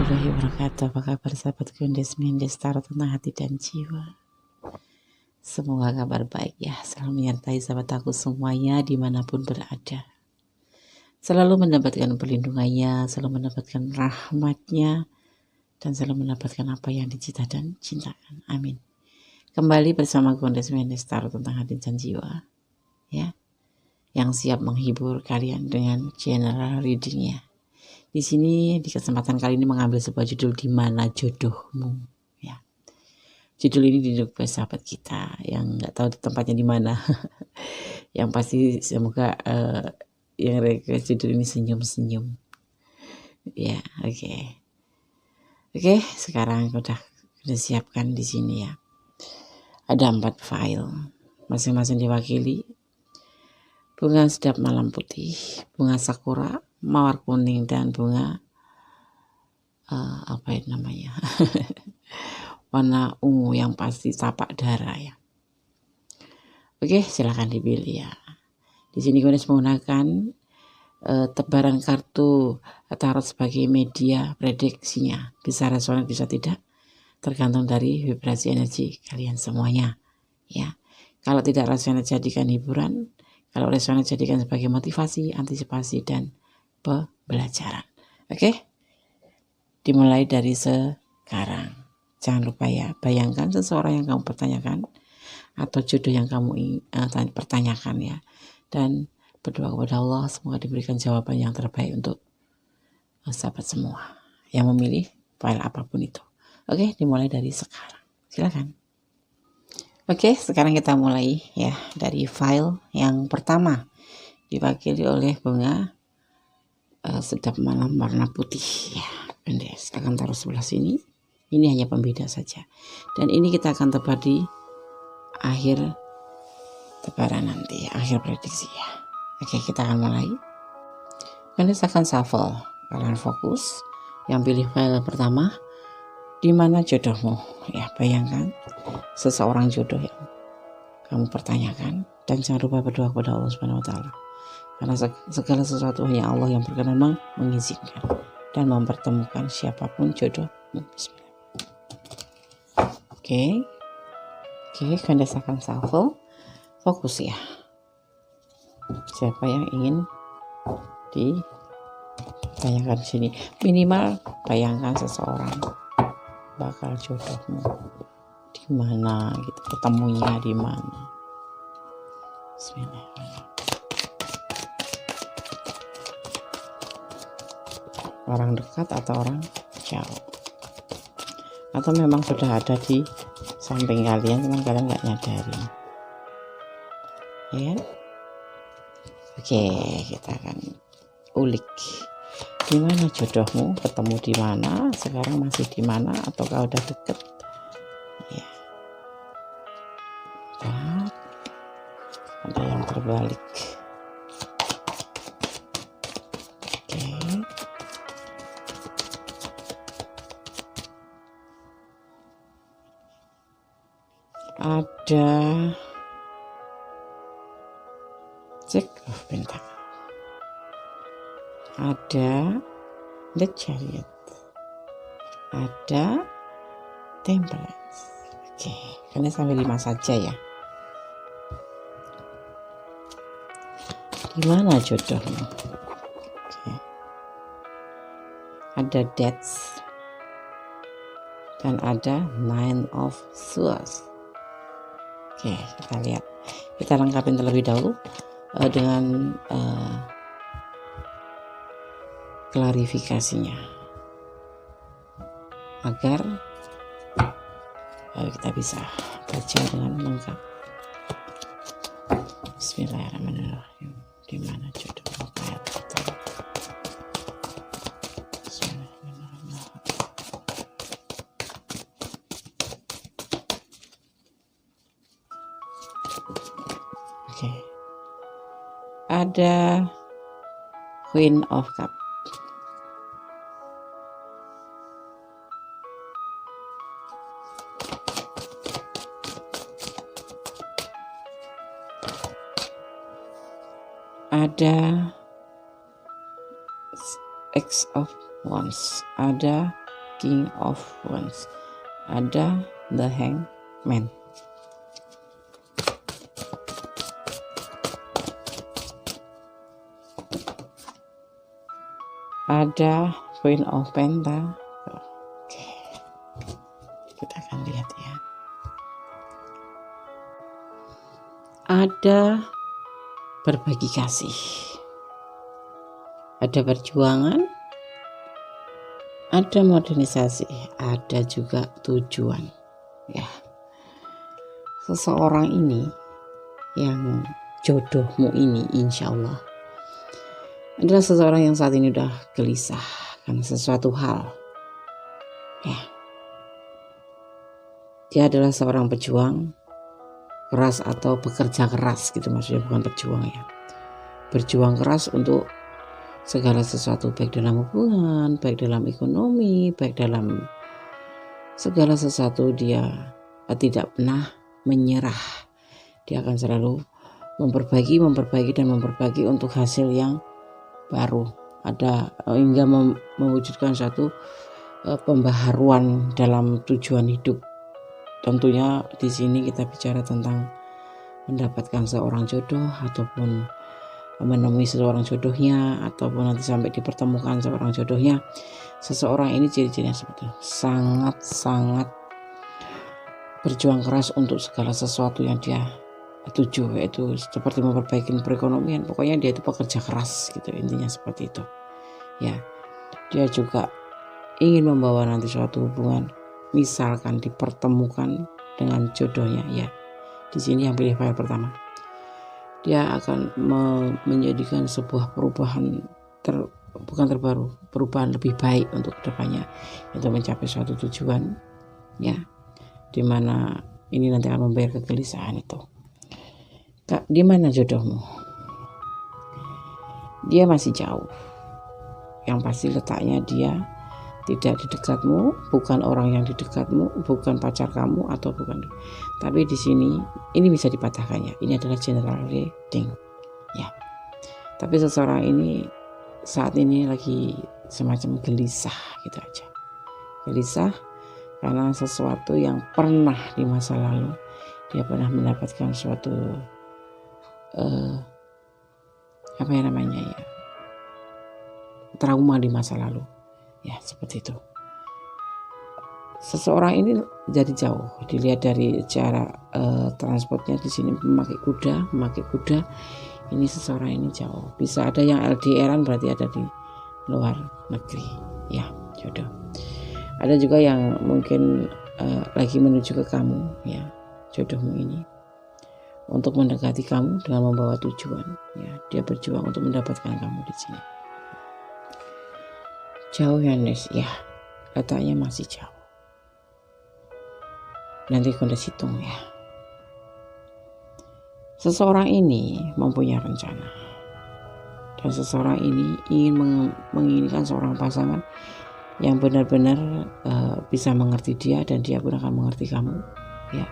warahmatullahi wabarakatuh. Apa kabar sahabat Gondes Mendes Tarot tentang hati dan jiwa? Semoga kabar baik ya, selalu menyertai sahabat aku semuanya dimanapun berada. Selalu mendapatkan perlindungannya, selalu mendapatkan rahmatnya, dan selalu mendapatkan apa yang dicita dan cintakan. Amin. Kembali bersama Gondes Mendes Tarot tentang hati dan jiwa, ya, yang siap menghibur kalian dengan general readingnya. Di sini di kesempatan kali ini mengambil sebuah judul Di Mana Jodohmu, ya. Judul ini didukung sahabat kita yang nggak tahu tempatnya di mana. Yang pasti semoga yang request judul ini senyum-senyum. Ya, oke. Sekarang udah siapkan di sini ya. Ada 4 file, masing-masing diwakili bunga sedap malam putih, bunga sakura, mawar kuning, dan bunga apa itu namanya warna ungu yang pasti tapak darah ya. Oke, silahkan dipilih ya. Di sini Gondes menggunakan tebaran kartu tarot sebagai media prediksinya. Bisa resonan, bisa tidak, tergantung dari vibrasi energi kalian semuanya ya. Kalau tidak resonan, jadikan hiburan. Kalau resonan, jadikan sebagai motivasi, antisipasi, dan pembelajaran. Oke? Dimulai dari sekarang. Jangan lupa ya, bayangkan seseorang yang kamu pertanyakan atau jodoh yang kamu pertanyakan ya. Dan berdoa kepada Allah semoga diberikan jawaban yang terbaik untuk sahabat semua yang memilih file apapun itu. Oke, dimulai dari sekarang. Silakan. Oke, sekarang kita mulai ya dari file yang pertama, diwakili oleh bunga sedap malam warna putih ya. Gondes akan taruh sebelah sini. Ini hanya pembeda saja. Dan ini kita akan tebar di akhir tebaran nanti, akhir prediksi ya. Oke, kita akan mulai. Gondes akan shuffle. Kalian fokus. Yang pilih file pertama, di mana jodohmu? Ya, bayangkan seseorang jodoh yang kamu pertanyakan, dan jangan lupa berdoa kepada Allah Subhanahu wa taala. Karena segala sesuatu hanya Allah yang berkenan mengizinkan dan mempertemukan siapapun jodohmu. Bismillah. Oke, Gondes akan shuffle. Fokus ya. Siapa yang ingin ditanyakan sini? Minimal bayangkan seseorang bakal jodohmu di mana gitu, ketemunya di mana. Bismillahirrahmanirrahim. Orang dekat atau orang jauh, atau memang sudah ada di samping kalian cuman kalian nggak nyadarin ya. Oke, kita akan ulik di mana jodohmu, ketemu di mana, sekarang masih di mana, ataukah udah deket ya. Ada yang terbalik. Oke. Ada Jack of Pentacles. Ada The Chariot. Ada Temperance. Oke, karena sampai 5 saja ya. Gimana jodohmu? Oke. Ada Death dan ada Nine of Swords. Oke, kita lihat. Kita lengkapin terlebih dahulu dengan klarifikasinya agar kita bisa baca dengan lengkap. Bismillahirrahmanirrahim. Di mana jodoh file itu? Bismillahirrahmanirrahim. Oke. Ada Queen of Cup. Ada X of Wands, ada King of Wands. Ada the Hangman. Ada Queen of Pentacle. Oke. Kita akan lihat ya. Ada berbagi kasih. Ada perjuangan. Ada modernisasi, ada juga tujuan. Ya. Seseorang ini yang jodohmu ini insya Allah adalah seseorang yang saat ini udah gelisah karena sesuatu hal. Ya. Dia adalah seorang pejuang keras atau bekerja keras gitu, maksudnya bukan berjuang ya. Berjuang keras untuk segala sesuatu, baik dalam hubungan, baik dalam ekonomi, baik dalam segala sesuatu. Dia tidak pernah menyerah. Dia akan selalu memperbaiki dan memperbaiki untuk hasil yang baru. Ada hingga mewujudkan satu pembaharuan dalam tujuan hidup. Tentunya di sini kita bicara tentang mendapatkan seorang jodoh ataupun menemui seseorang jodohnya ataupun nanti sampai dipertemukan seorang jodohnya. Seseorang ini ciri-cirinya seperti itu, sangat berjuang keras untuk segala sesuatu yang dia tuju, yaitu seperti memperbaiki perekonomian. Pokoknya dia itu pekerja keras gitu, intinya seperti itu ya. Dia juga ingin membawa nanti suatu hubungan, misalkan dipertemukan dengan jodohnya ya. Di sini yang pilih file pertama, dia akan menjadikan sebuah perubahan perubahan lebih baik untuk kedepannya, untuk mencapai suatu tujuan ya, dimana ini nanti akan membayar kegelisahan itu. Kak, di mana jodohmu? Dia masih jauh. Yang pasti letaknya dia tidak di dekatmu, bukan orang yang di dekatmu, bukan pacar kamu atau bukan. Tapi di sini ini bisa dipatahkan ya. Ini adalah general reading ya. Tapi seseorang ini saat ini lagi semacam gelisah gitu aja. Gelisah karena sesuatu yang pernah di masa lalu dia pernah mendapatkan suatu apa yang namanya ya, trauma di masa lalu. Ya, seperti itu. Seseorang ini jadi jauh. Dilihat dari cara transportnya di sini memakai kuda. Ini seseorang ini jauh. Bisa ada yang LDRan, berarti ada di luar negeri. Ya, jodoh. Ada juga yang mungkin lagi menuju ke kamu, ya, jodohmu ini. Untuk mendekati kamu dengan membawa tujuan. Ya, dia berjuang untuk mendapatkan kamu di sini. Jauh ya Nes, ya letaknya masih jauh. Nanti Kondes hitung ya. Seseorang ini mempunyai rencana. Dan seseorang ini ingin menginginkan seorang pasangan yang benar-benar bisa mengerti dia dan dia pun akan mengerti kamu. Ya,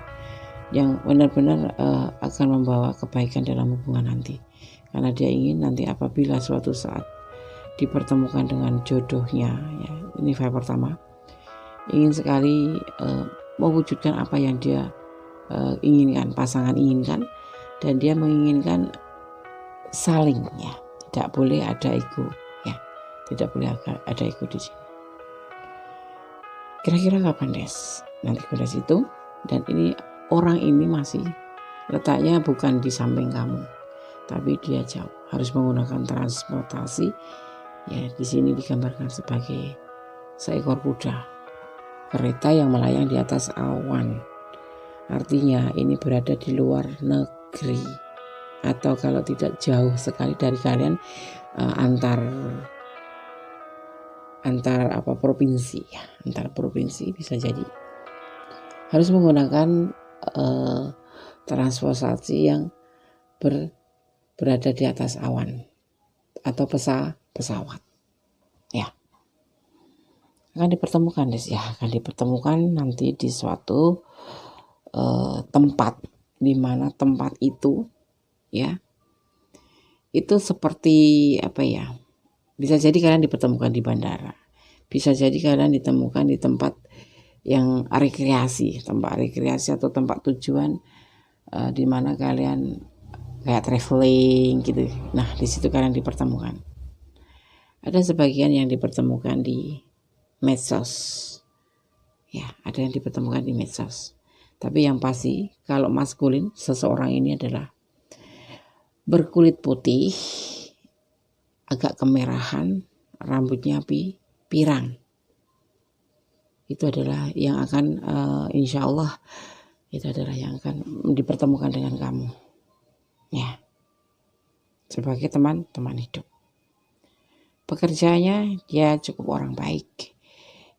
yang benar-benar akan membawa kebaikan dalam hubungan nanti. Karena dia ingin nanti apabila suatu saat dipertemukan dengan jodohnya ya, ini file pertama, ingin sekali mewujudkan apa yang dia inginkan, pasangan inginkan, dan dia menginginkan saling ya, tidak boleh ada ego ya, tidak boleh ada ego di sini. Kira-kira kapan Des? Nanti Kondes itu. Dan ini orang ini masih letaknya bukan di samping kamu, tapi dia jauh, harus menggunakan transportasi. Ya, di sini digambarkan sebagai seekor kuda, kereta yang melayang di atas awan. Artinya ini berada di luar negeri, atau kalau tidak jauh sekali dari kalian, antar provinsi ya, antar provinsi bisa jadi. Harus menggunakan transportasi yang berada di atas awan atau pesawat ya. Akan dipertemukan ya, akan dipertemukan nanti di suatu tempat, di mana tempat itu ya, itu seperti apa ya, bisa jadi kalian dipertemukan di bandara, Bisa jadi kalian ditemukan di tempat yang rekreasi atau tempat tujuan di mana kalian kayak traveling gitu. Nah, di situ kalian dipertemukan. Ada sebagian yang dipertemukan di medsos. Ya, ada yang dipertemukan di medsos. Tapi yang pasti kalau maskulin, seseorang ini adalah berkulit putih, agak kemerahan, rambutnya pirang. Itu adalah yang akan insya Allah itu adalah yang akan dipertemukan dengan kamu. Ya, sebagai teman hidup. Pekerjaannya dia cukup orang baik.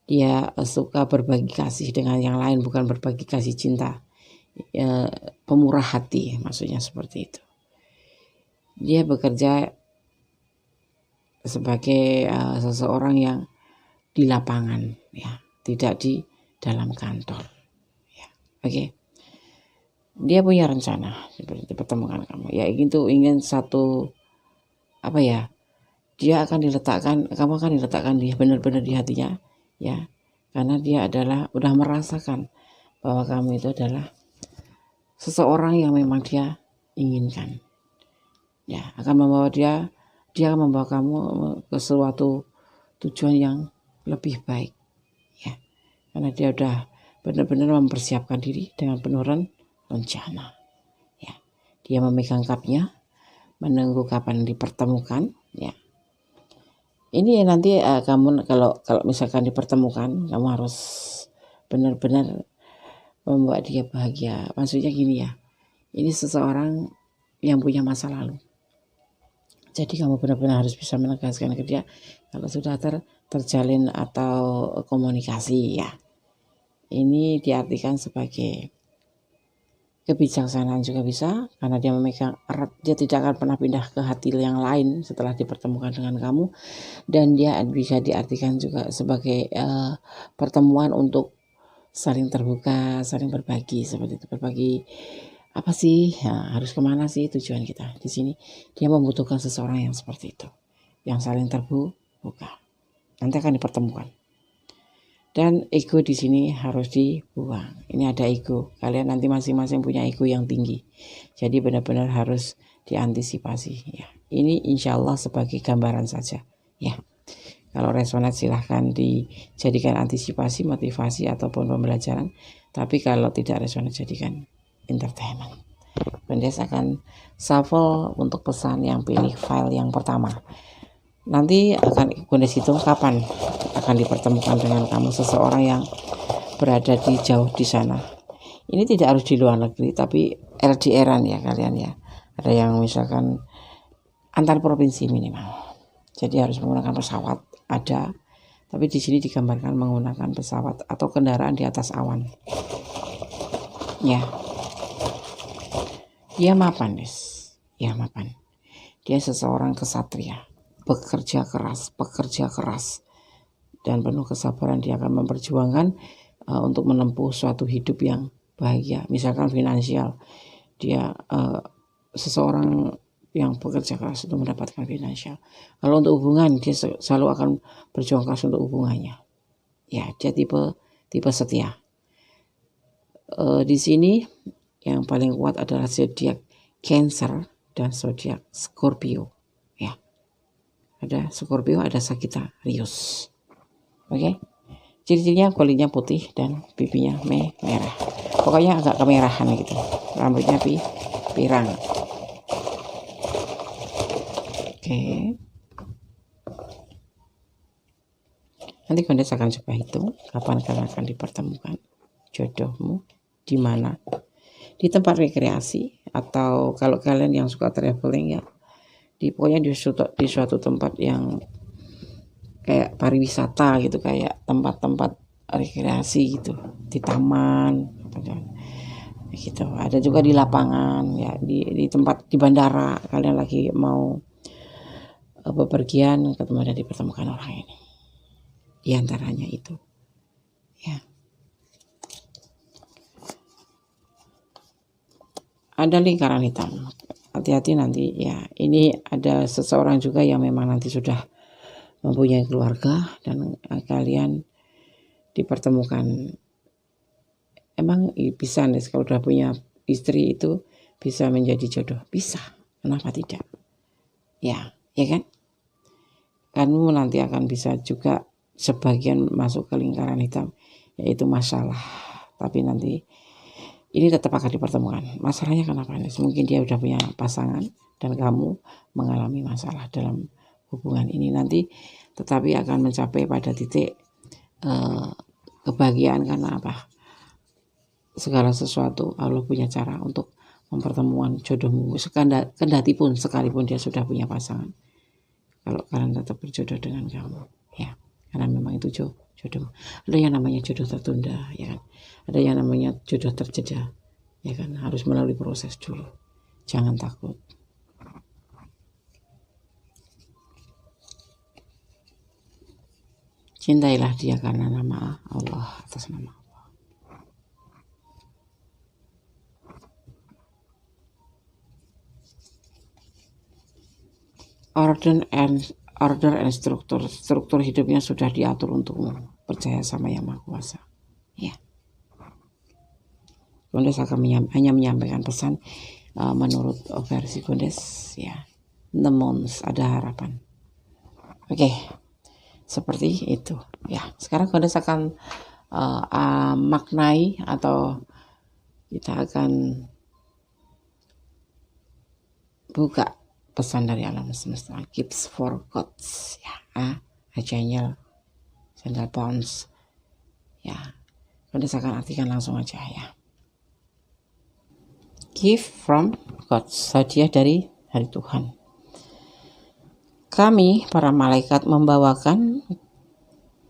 Dia suka berbagi kasih dengan yang lain, bukan berbagi kasih cinta. Pemurah hati, maksudnya seperti itu. Dia bekerja sebagai seseorang yang di lapangan, ya, tidak di dalam kantor. Ya, oke. Dia punya rencana seperti pertemuan kamu. Ya, ingin satu apa ya? Dia akan diletakkan, kamu akan diletakkan dia benar-benar di hatinya, ya, karena dia adalah udah merasakan bahwa kamu itu adalah seseorang yang memang dia inginkan, ya, akan membawa dia akan membawa kamu ke suatu tujuan yang lebih baik, ya, karena dia udah benar-benar mempersiapkan diri dengan penuh rencana, ya, dia memegang cupnya, menunggu kapan dipertemukan, ya. Ini nanti kamu kalau misalkan dipertemukan, kamu harus benar-benar membuat dia bahagia. Maksudnya gini ya, ini seseorang yang punya masa lalu. Jadi kamu benar-benar harus bisa menegaskan ke dia kalau sudah terjalin atau komunikasi, ya. Ini diartikan sebagai kebijaksanaan juga bisa, karena dia memegang erat, dia tidak akan pernah pindah ke hati yang lain setelah dipertemukan dengan kamu, dan dia bisa diartikan juga sebagai pertemuan untuk saling terbuka, saling berbagi, seperti itu. Berbagi apa sih, ya, harus kemana sih tujuan kita di sini. Dia membutuhkan seseorang yang seperti itu, yang saling terbuka. Nanti akan dipertemukan. Dan ego di sini harus dibuang. Ini ada ego. Kalian nanti masing-masing punya ego yang tinggi. Jadi benar-benar harus diantisipasi. Ya. Ini insya Allah sebagai gambaran saja. Ya. Kalau resonat silahkan dijadikan antisipasi, motivasi ataupun pembelajaran. Tapi kalau tidak resonat jadikan entertainment. Pendes akan shuffle untuk pesan yang pilih file yang pertama. Nanti akan Bundes hitung kapan akan dipertemukan dengan kamu seseorang yang berada di jauh di sana. Ini tidak harus di luar negeri, tapi LDR-an ya kalian ya. Ada yang misalkan antar provinsi minimal. Jadi harus menggunakan pesawat, ada. Tapi di sini digambarkan menggunakan pesawat atau kendaraan di atas awan. Ya. Dia mapan, guys. Ya mapan. Dia seseorang kesatria. Pekerja keras dan penuh kesabaran. Dia akan memperjuangkan untuk menempuh suatu hidup yang bahagia, misalkan finansial. Dia seseorang yang bekerja keras untuk mendapatkan finansial. Kalau untuk hubungan, dia selalu akan berjuang keras untuk hubungannya. Ya, dia tipe setia. Di sini yang paling kuat adalah zodiak Cancer dan zodiak Scorpio. Ada Scorpio, ada Sagittarius. Oke. Ciri-cirinya kulitnya putih dan pipinya merah. Pokoknya agak kemerahan gitu. Rambutnya pirang. Oke. Nanti Bundes akan coba hitung kapan kalian akan dipertemukan jodohmu di mana. Di tempat rekreasi, atau kalau kalian yang suka traveling ya, pokoknya di suatu tempat yang kayak pariwisata gitu, kayak tempat-tempat rekreasi gitu, di taman gitu. Ada juga di lapangan ya, di tempat di bandara kalian lagi mau bepergian, ketemu dan dipertemukan orang ini. Di antaranya itu. Ya. Ada lingkaran hitam. Hati-hati nanti ya. Ini ada seseorang juga yang memang nanti sudah mempunyai keluarga dan kalian dipertemukan. Emang bisa nih kalau udah punya istri itu bisa menjadi jodoh? Bisa, kenapa tidak? Ya kan? Kamu nanti akan bisa juga sebagian masuk ke lingkaran hitam, yaitu masalah. Tapi nanti ini tetap akan dipertemukan. Masalahnya kenapa? Mungkin dia udah punya pasangan dan kamu mengalami masalah dalam hubungan ini nanti, tetapi akan mencapai pada titik kebahagiaan. Karena apa? Segala sesuatu Allah punya cara untuk mempertemukan jodohmu, kendati pun sekalipun dia sudah punya pasangan. Kalau kalian tetap berjodoh dengan kamu, ya, karena memang itu jodoh. Ada yang namanya jodoh tertunda, ya kan? Ada yang namanya jodoh terjeda, ya kan? Harus melalui proses dulu. Jangan takut. Cintailah dia karena nama Allah, atas nama Allah. Order and struktur hidupnya sudah diatur untukmu. Percaya sama Yang Maha Kuasa. Ya. Gondes akan hanya menyampaikan pesan menurut versi Gondes, ya. Nemons, ada harapan. Oke. Seperti itu. Ya. Sekarang Gondes akan maknai atau kita akan buka pesan dari alam semesta. Gifts for Gods, ya. Ajanya Sandal Bones, ya. Gondes akan artikan langsung aja, ya. Gift from God, hadiah dari Tuhan. Kami para malaikat membawakan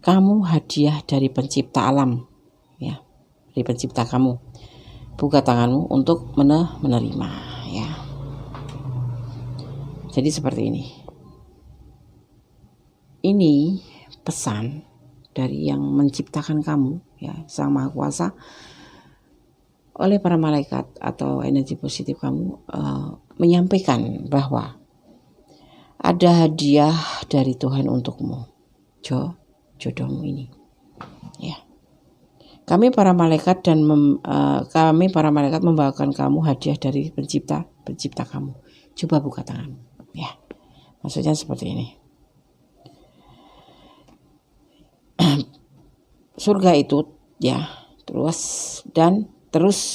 kamu hadiah dari pencipta alam, ya, dari pencipta kamu. Buka tanganmu untuk menerima, ya. Jadi seperti ini. Ini pesan dari yang menciptakan kamu, ya, Sang Maha Kuasa, oleh para malaikat atau energi positif kamu menyampaikan bahwa ada hadiah dari Tuhan untukmu, jodohmu ini, ya. Kami para malaikat membawakan kamu hadiah dari pencipta kamu. Coba buka tanganmu, ya. Maksudnya seperti ini. Surga itu, ya, terus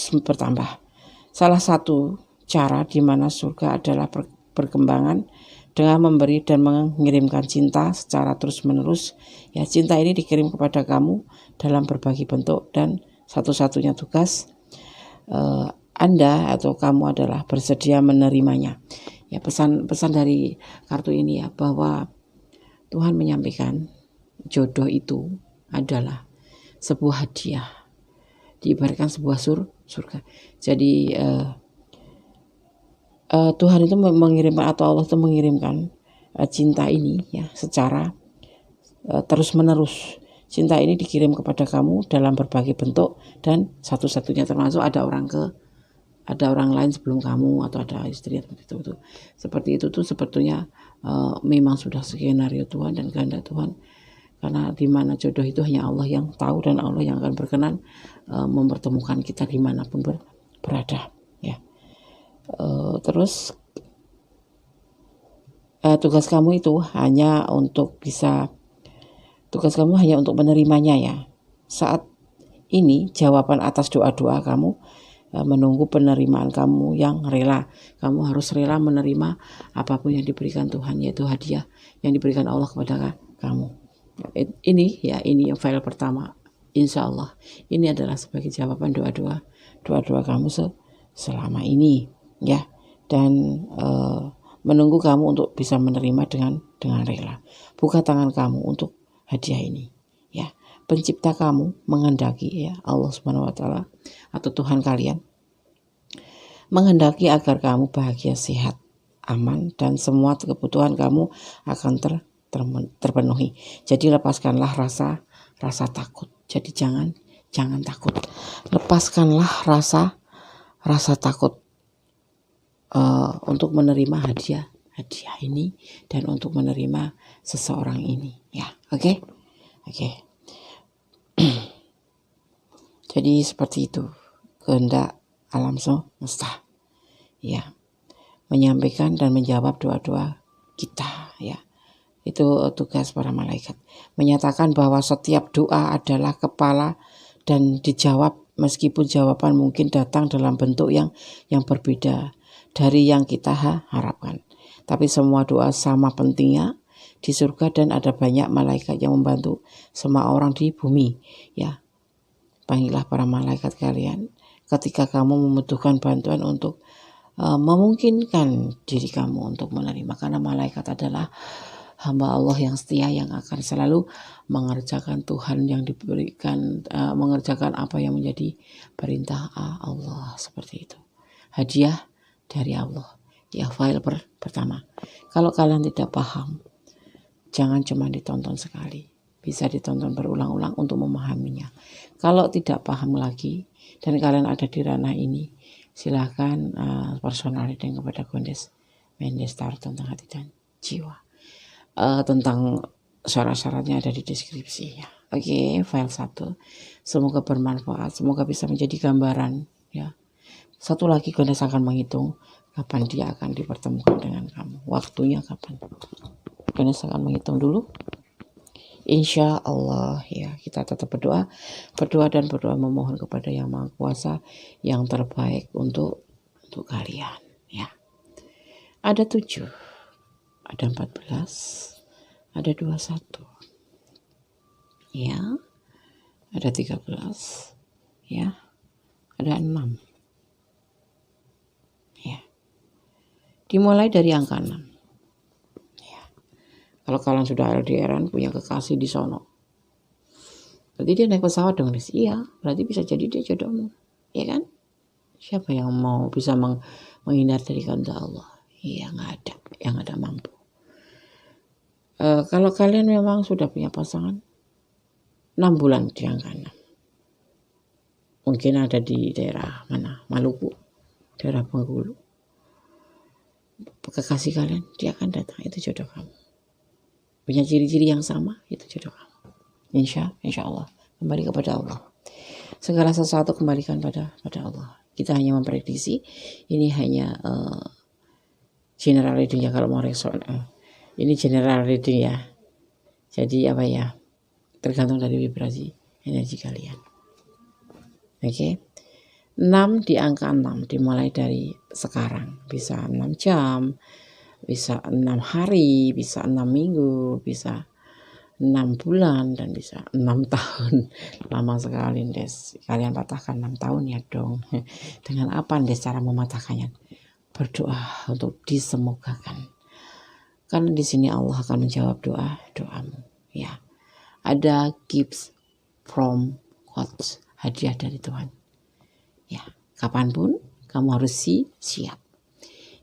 bertambah. Salah satu cara di mana surga adalah perkembangan dengan memberi dan mengirimkan cinta secara terus-menerus. Ya, cinta ini dikirim kepada kamu dalam berbagai bentuk, dan satu-satunya tugas Anda atau kamu adalah bersedia menerimanya. Ya, pesan dari kartu ini, ya, bahwa Tuhan menyampaikan jodoh itu adalah sebuah hadiah, diibaratkan sebuah surga. Jadi Tuhan itu mengirimkan, atau Allah itu mengirimkan cinta ini, ya, secara terus menerus. Cinta ini dikirim kepada kamu dalam berbagai bentuk, dan satu-satunya termasuk ada orang lain sebelum kamu, atau ada istri, seperti itu tuh sebetulnya memang sudah skenario Tuhan dan kehendak Tuhan. Karena di mana jodoh itu hanya Allah yang tahu, dan Allah yang akan berkenan mempertemukan kita dimanapun berada, ya. Terus tugas kamu hanya untuk menerimanya, ya. Saat ini jawaban atas doa-doa kamu, menunggu penerimaan kamu yang rela. Kamu harus rela menerima apapun yang diberikan Tuhan, yaitu hadiah yang diberikan Allah kepada kamu. Ini yang file pertama. Insya Allah ini adalah sebagai jawaban doa-doa kamu selama ini, ya, dan menunggu kamu untuk bisa menerima dengan rela. Buka tangan kamu untuk hadiah ini, ya. Pencipta kamu menghendaki, ya, Allah Subhanahu wa taala atau Tuhan kalian menghendaki agar kamu bahagia, sehat, aman, dan semua kebutuhan kamu akan terpenuhi. Jadi lepaskanlah rasa takut. Jadi jangan takut. Lepaskanlah rasa takut untuk menerima hadiah hadiah ini dan untuk menerima seseorang ini, ya. Oke. Jadi seperti itu kehendak alam semesta, ya, menyampaikan dan menjawab doa-doa kita, ya. Itu tugas para malaikat, menyatakan bahwa setiap doa adalah kepala dan dijawab meskipun jawaban mungkin datang dalam bentuk yang berbeda dari yang kita harapkan. Tapi semua doa sama pentingnya di surga dan ada banyak malaikat yang membantu semua orang di bumi, ya. Panggillah para malaikat kalian ketika kamu membutuhkan bantuan untuk memungkinkan diri kamu untuk menerima, karena malaikat adalah hamba Allah yang setia yang akan selalu mengerjakan Tuhan yang diberikan, mengerjakan apa yang menjadi perintah Allah, seperti itu. Hadiah dari Allah, ya. File pertama, kalau kalian tidak paham, jangan cuma ditonton sekali, bisa ditonton berulang-ulang untuk memahaminya. Kalau tidak paham lagi dan kalian ada di ranah ini, silakan personal reading kepada Gondes Mendes Tarot tentang hati dan jiwa. Tentang syarat-syaratnya ada di deskripsi, ya. Oke, file 1. Semoga bermanfaat, semoga bisa menjadi gambaran, ya. Satu lagi, Gondes akan menghitung kapan dia akan dipertemukan dengan kamu. Waktunya kapan? Gondes akan menghitung dulu. Insya Allah, ya, kita tetap berdoa dan berdoa memohon kepada Yang Maha Kuasa yang terbaik untuk kalian, ya. Ada 7, ada 14, ada 21, ya, ada 13, ya, ada 6, ya. Dimulai dari angka 6. Kalau kalian sudah LDRan, punya kekasih di sono, berarti dia naik pesawat dong, guys. Iya, berarti bisa jadi dia jodohmu, ya kan? Siapa yang mau bisa menghindar dari kehendak Allah? Iya, nggak ada yang ada mampu. Kalau kalian memang sudah punya pasangan, 6 bulan di angka 6. Mungkin ada di daerah mana? Maluku, daerah Bengkulu. Kekasih kalian, dia akan datang, itu jodoh kamu. Punya ciri-ciri yang sama, itu jodoh kamu. Insya Allah. Kembali kepada Allah. Segala sesuatu kembalikan pada Allah. Kita hanya memprediksi. Ini hanya general reading, ya. Kalau mau respon, ini general reading, ya. Jadi apa, ya, tergantung dari vibrasi energi kalian. Oke. 6 di angka 6 dimulai dari sekarang. Bisa 6 jam, bisa 6 hari, bisa 6 minggu, bisa 6 bulan, dan bisa 6 tahun. Lama sekali, Des. Kalian patahkan 6 tahun, ya dong. Dengan apa, Des, cara mematahkannya? Berdoa untuk disemogakan. Karena di sini Allah akan menjawab doamu, ya. Ada gifts from God, hadiah dari Tuhan, ya. Kapanpun kamu harus siap.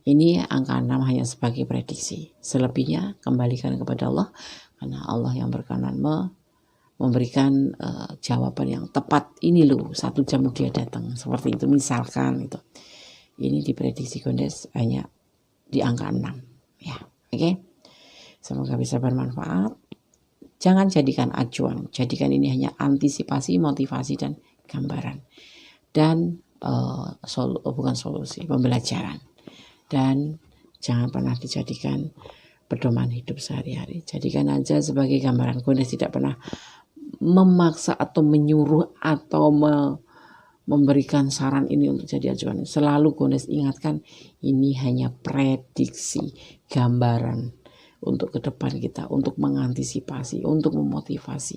Ini angka 6 hanya sebagai prediksi. Selebihnya kembalikan kepada Allah, karena Allah yang berkenan memberikan jawaban yang tepat. Ini loh, 1 jam dia datang, seperti itu misalkan itu. Ini diprediksi Gondes hanya di angka 6, ya. Oke. Semoga bisa bermanfaat. Jangan jadikan acuan, jadikan ini hanya antisipasi, motivasi, dan gambaran. Dan bukan solusi, pembelajaran. Dan jangan pernah dijadikan pedoman hidup sehari-hari. Jadikan aja sebagai gambaran. Gondes tidak pernah memaksa atau menyuruh atau memberikan saran ini untuk jadi acuan. Selalu Gondes ingatkan, ini hanya prediksi, gambaran untuk ke depan kita, untuk mengantisipasi, untuk memotivasi,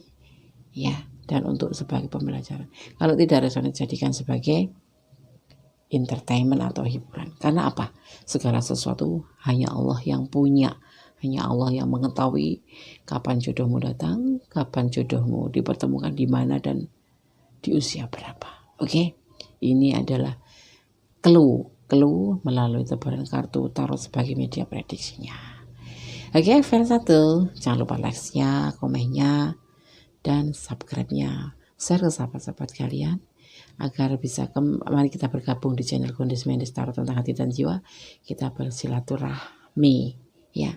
ya, dan untuk sebagai pembelajaran. Kalau tidak resonate, jadikan sebagai entertainment atau hiburan. Karena apa? Segala sesuatu hanya Allah yang punya, hanya Allah yang mengetahui kapan jodohmu datang, kapan jodohmu dipertemukan di mana dan di usia berapa. Oke? Ini adalah clue melalui tebaran kartu tarot sebagai media prediksinya. Oke, file 1, jangan lupa like-nya, komennya, dan subscribe-nya. Share ke sahabat-sahabat kalian agar bisa mari kita bergabung di channel Gondes Mendes Tarot tentang hati dan jiwa. Kita bersilaturahmi. Ya,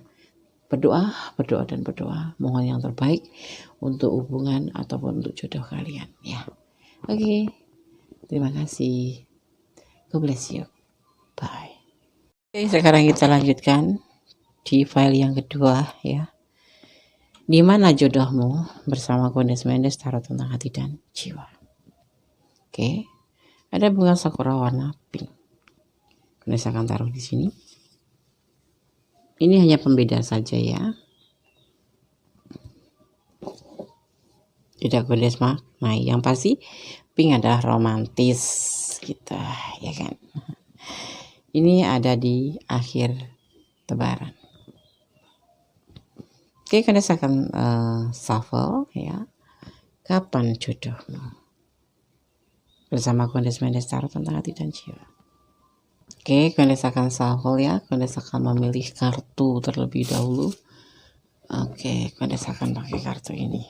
berdoa dan berdoa, mohon yang terbaik untuk hubungan ataupun untuk jodoh kalian ya. Oke, terima kasih. God bless you. Bye. Oke, sekarang kita lanjutkan di file yang kedua ya. Di mana jodohmu bersama Kondes Mendes, tarot tentang hati dan jiwa. Oke, ada bunga sakura warna pink. Kondes akan taruh di sini. Ini hanya pembeda saja ya. Tidak Kondes maknai. Yang pasti pink adalah romantis gitu ya kan. Ini ada di akhir tebaran. Oke, Kondes akan shuffle ya. Kapan jodohmu? Bersama Kondes Mendes, tarot tentang hati dan jiwa. Oke, Kondes akan shuffle ya. Kondes akan memilih kartu terlebih dahulu. Oke, Kondes akan pakai kartu ini.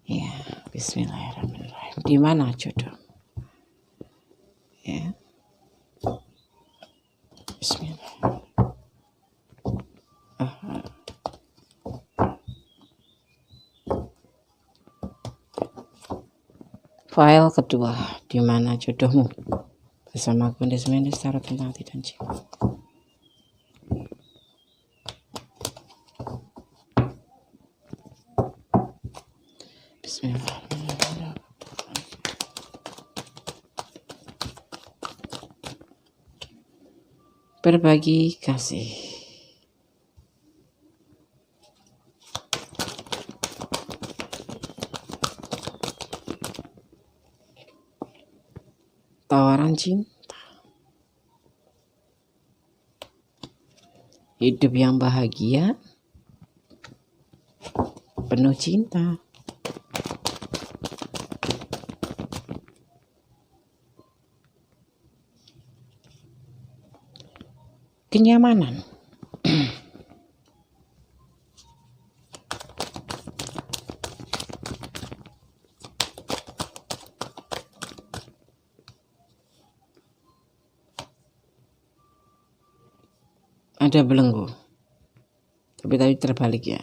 Ya, bismillahirrahmanirrahim. Di mana jodoh? Ya. Bismillah. File kedua, di mana jodohmu? Bersama Kondes Mendes, tarot tentang hati dan jiwa. Bismillahirrahmanirrahim. Berbagi kasih. Tawaran cinta. Hidup yang bahagia, penuh cinta. Kenyamanan. Ada belenggu, tapi tadi terbalik ya.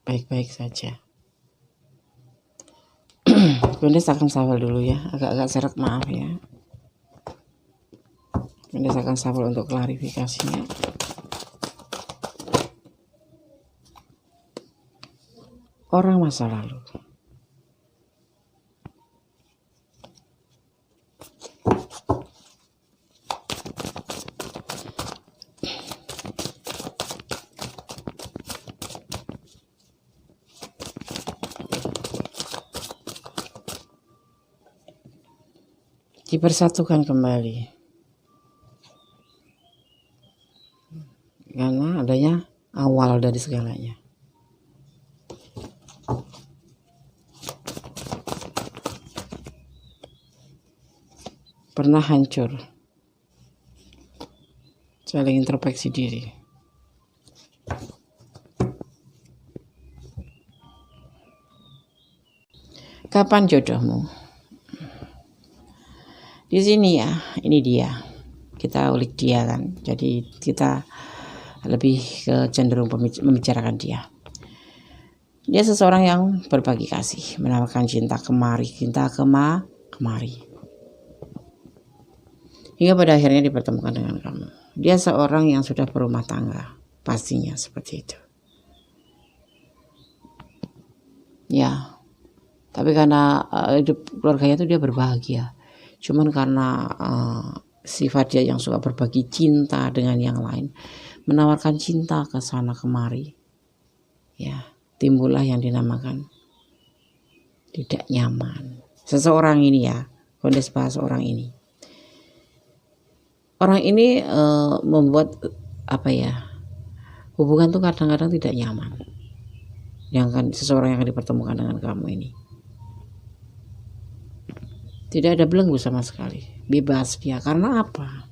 Baik-baik saja. Kondes akan shuffle dulu ya, agak-agak seret, maaf ya. Kondes akan shuffle untuk klarifikasinya. Orang masa lalu. Dipersatukan kembali karena adanya awal dari segalanya. Pernah hancur, saling introspeksi diri. Kapan jodohmu? Di sini ya, ini dia. Kita ulik dia kan. Jadi kita lebih ke cenderung membicarakan dia. Dia seseorang yang berbagi kasih, menawarkan cinta kemari, cinta kemari. Hingga pada akhirnya dipertemukan dengan kamu. Dia seorang yang sudah berumah tangga, pastinya seperti itu. Ya, tapi karena hidup keluarganya itu dia berbahagia. Cuman karena sifat dia yang suka berbagi cinta dengan yang lain, menawarkan cinta ke sana kemari, ya timbullah yang dinamakan tidak nyaman. Seseorang ini ya, Kondes bahas orang ini. Orang ini membuat hubungan tuh kadang-kadang tidak nyaman. Seseorang yang akan dipertemukan dengan kamu ini. Tidak ada belenggu sama sekali, bebas dia. Karena apa?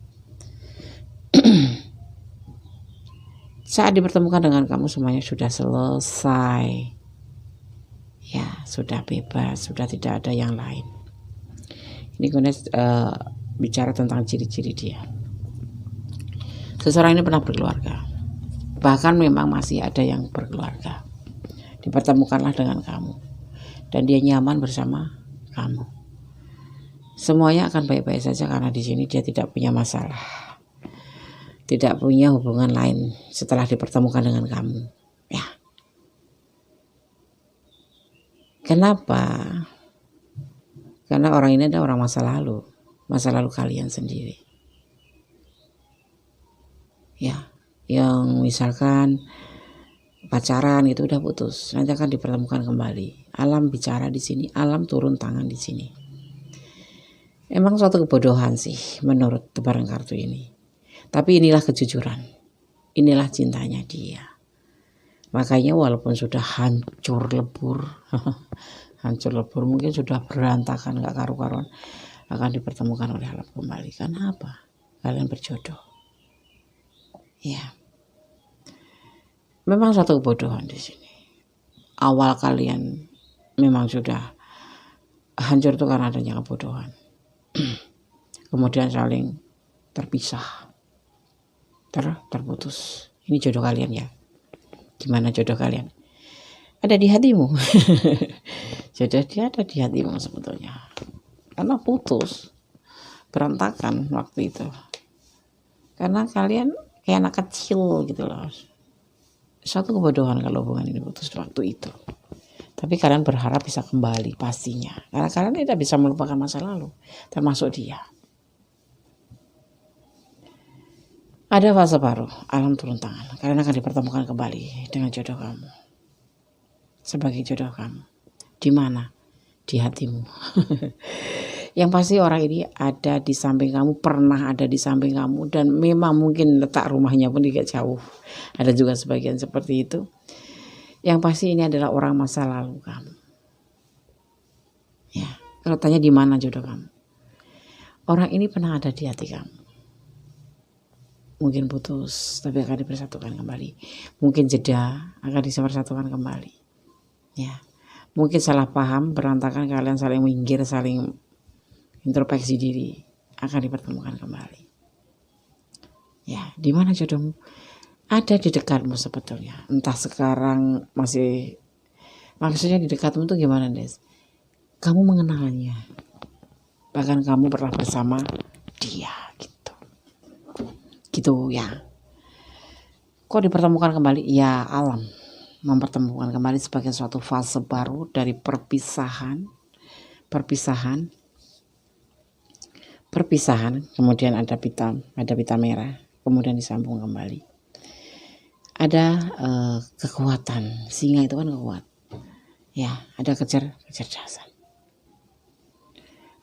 Saat dipertemukan dengan kamu semuanya sudah selesai. Ya, sudah bebas, sudah tidak ada yang lain. Ini Kondes bicara tentang ciri-ciri dia. Seseorang ini pernah berkeluarga, bahkan memang masih ada yang berkeluarga. Dipertemukanlah dengan kamu, dan dia nyaman bersama kamu. Semuanya akan baik-baik saja karena di sini dia tidak punya masalah, tidak punya hubungan lain setelah dipertemukan dengan kamu. Ya, kenapa? Karena orang ini adalah orang masa lalu kalian sendiri. Ya, yang misalkan pacaran itu udah putus, nanti akan dipertemukan kembali. Alam bicara di sini, alam turun tangan di sini. Emang suatu kebodohan sih menurut tebaran kartu ini. Tapi inilah kejujuran, inilah cintanya dia. Makanya walaupun sudah hancur lebur, mungkin sudah berantakan gak karu-karuan, akan dipertemukan oleh alam kembali. Karena apa? Kalian berjodoh. Ya, memang suatu kebodohan di sini. Awal kalian memang sudah hancur itu karena adanya kebodohan. Kemudian saling terpisah, terputus. Ini jodoh kalian ya. Gimana jodoh kalian? Ada di hatimu. Jodoh dia ada di hatimu sebetulnya. Karena putus, berantakan waktu itu. Karena kalian kayak anak kecil gitu loh. Suatu kebodohan kalau hubungan ini putus waktu itu. Tapi kalian berharap bisa kembali pastinya. Karena kalian tidak bisa melupakan masa lalu, termasuk dia. Ada fase baru, alam turun tangan. Kalian akan dipertemukan kembali dengan jodoh kamu. Sebagai jodoh kamu. Di mana? Di hatimu. Yang pasti orang ini ada di samping kamu, pernah ada di samping kamu, dan memang mungkin letak rumahnya pun tidak jauh. Ada juga sebagian seperti itu. Yang pasti ini adalah orang masa lalu kamu. Ya, kalau tanya di mana jodoh kamu? Orang ini pernah ada di hati kamu. Mungkin putus, tapi akan dipersatukan kembali. Mungkin jeda, akan dipersatukan kembali. Ya, mungkin salah paham, berantakan, kalian saling minggir, saling introspeksi diri, akan dipertemukan kembali. Ya, di mana jodohmu? Ada di dekatmu sebetulnya. Entah sekarang masih, maksudnya di dekatmu itu gimana, Des? Kamu mengenalnya, bahkan kamu pernah bersama dia, gitu ya. Kok dipertemukan kembali? Ya, alam mempertemukan kembali sebagai suatu fase baru dari perpisahan, kemudian ada pita merah, kemudian disambung kembali. Ada kekuatan, singa itu kan kuat. Ya, ada kecerdasan.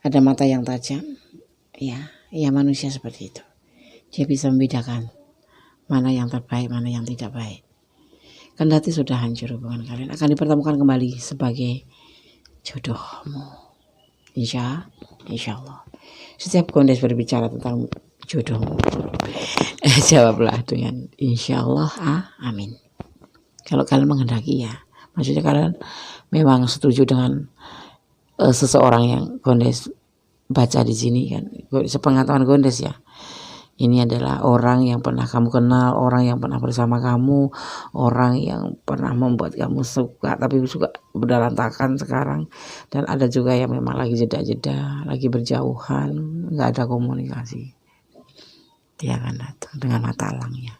Ada mata yang tajam. Ya, manusia seperti itu. Dia bisa membedakan mana yang terbaik, mana yang tidak baik. Kendati sudah hancur hubungan kalian, akan dipertemukan kembali sebagai jodohmu. Insya Allah. Setiap gondes berbicara tentang jodohmu, jawablah dengan insya Allah, amin. Kalau kalian menghendaki ya, maksudnya kalian memang setuju dengan seseorang yang gondes baca di sini kan, sepengetahuan gondes ya. Ini adalah orang yang pernah kamu kenal, orang yang pernah bersama kamu, orang yang pernah membuat kamu suka, tapi suka berantakan sekarang. Dan ada juga yang memang lagi jeda-jeda, lagi berjauhan, nggak ada komunikasi. Dia akan datang dengan mata alangnya.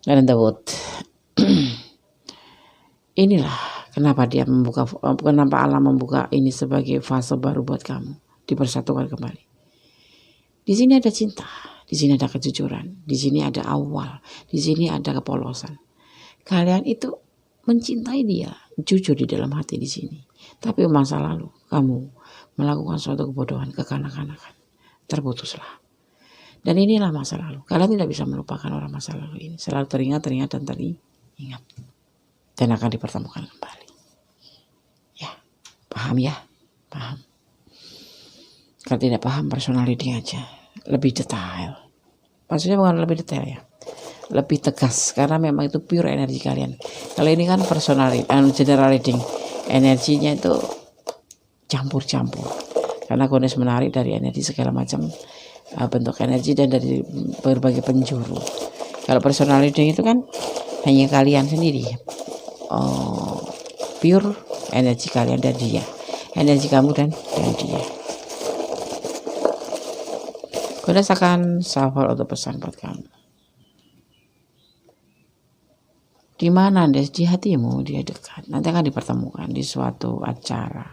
Dan Daud, inilah kenapa kenapa alam membuka ini sebagai fase baru buat kamu, dipersatukan kembali. Di sini ada cinta, di sini ada kejujuran, di sini ada awal, di sini ada kepolosan. Kalian itu mencintai dia, jujur di dalam hati di sini. Tapi masa lalu kamu melakukan suatu kebodohan, kekanak-kanakan, terputuslah. Dan inilah masa lalu. Kalian tidak bisa melupakan orang masa lalu ini. Selalu teringat dan teringat. Dan akan dipertemukan kembali. Ya, paham ya? Paham. Kalau tidak paham, personality aja. Lebih detail. Maksudnya bukan lebih detail ya. Lebih tegas. Karena memang itu pure energi kalian. Kalau ini kan personality, general reading. Energinya itu campur-campur. Karena Gones menarik dari energi segala macam. bentuk energi dan dari berbagai penjuru. Kalau personal reading itu kan hanya kalian sendiri, pure energi kalian dan dia, energi kamu dan dia. Berdasarkan shuffle untuk pesan buat kamu. Di mana Des? Di hatimu dia dekat. Nanti akan dipertemukan di suatu acara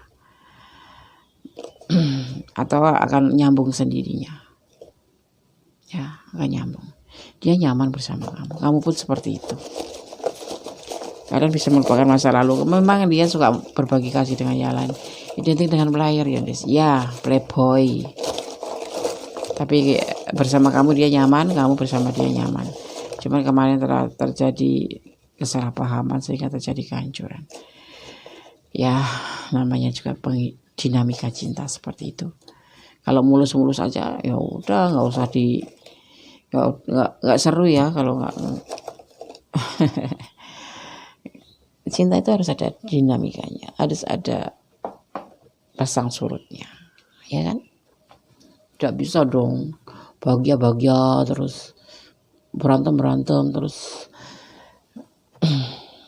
atau akan nyambung sendirinya. Ya, akan nyambung. Dia nyaman bersama kamu. Kamu pun seperti itu. Kalian bisa melupakan masa lalu. Memang dia suka berbagi kasih dengan yang lain. Identik dengan player ya Des. Ya, playboy. Tapi bersama kamu dia nyaman, kamu bersama dia nyaman. Cuman kemarin telah terjadi kesalahpahaman sehingga terjadi kehancuran. Ya, namanya juga dinamika cinta seperti itu. Kalau mulus-mulus aja, ya udah nggak usah nggak seru ya kalau nggak. Cinta itu harus ada dinamikanya, harus ada pasang surutnya, ya kan? Tidak bisa dong bahagia terus berantem terus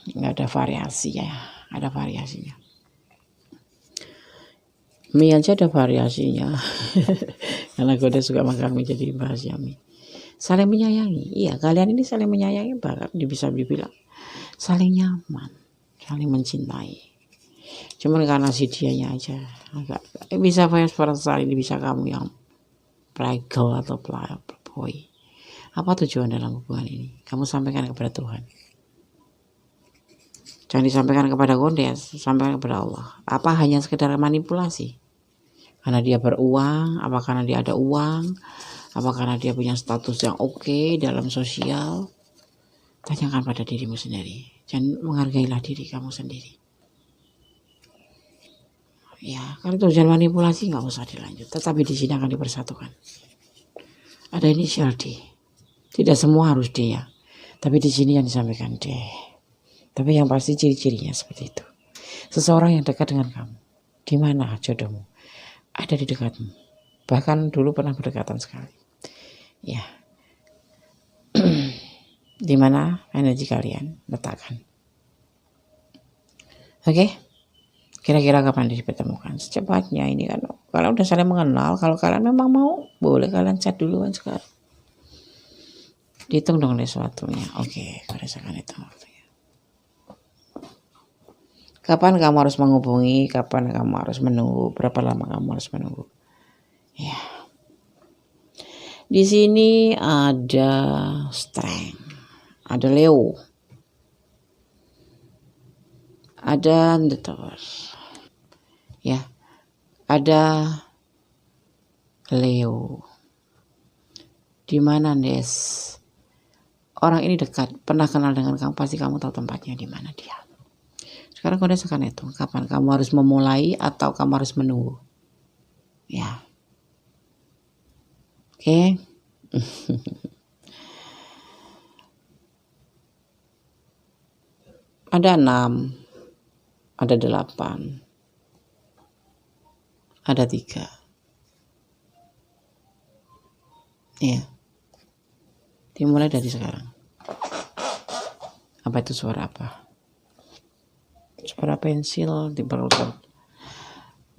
nggak ada variasi ya, ada variasinya. Mie aja ada variasinya. Karena gue udah suka makan mie jadi bahas ya mie. Saling menyayangi, iya kalian ini saling menyayangi, bahkan bisa dibilang saling nyaman, saling mencintai. Cuman karena si dianya aja agak bisa vice versa, ini bisa kamu yang playgirl atau playboy. Apa tujuan dalam hubungan ini? Kamu sampaikan kepada Tuhan. Jangan disampaikan kepada Gondes, sampaikan kepada Allah. Apa hanya sekedar manipulasi? Karena dia beruang, apa karena dia ada uang, apa karena dia punya status yang oke dalam sosial? Tanyakan pada dirimu sendiri. Jangan menghargailah diri kamu sendiri. Ya, kalau tujuan manipulasi nggak usah dilanjut. Tetapi di sini akan dipersatukan. Ada inisial D. Tidak semua harus D ya. Tapi di sini yang disampaikan D. Tapi yang pasti ciri-cirinya seperti itu. Seseorang yang dekat dengan kamu. Di mana jodohmu? Ada di dekatmu. Bahkan dulu pernah berdekatan sekali. Ya. Di mana energi kalian letakkan. Oke? Kira-kira kapan dipertemukan? Secepatnya ini kan. Kalau udah saling mengenal, kalau kalian memang mau, boleh kalian chat duluan sekarang. Dihitung dong sesuatunya. Oke, berdasarkan itu waktunya. Kapan kamu harus menghubungi? Kapan kamu harus menunggu? Berapa lama kamu harus menunggu? Ya. Di sini ada Strength, ada Leo, ada The Tower. Ya, ada Leo. Di mana Des? Orang ini dekat, pernah kenal dengan kamu, pasti kamu tahu tempatnya di mana dia. Sekarang kau akan hitung kapan kamu harus memulai atau kamu harus menunggu. Ya. Oke. Ada 6, ada 8, ada 3. Ya. Dimulai dari sekarang. Apa itu suara apa? Suara pensil diperlukan.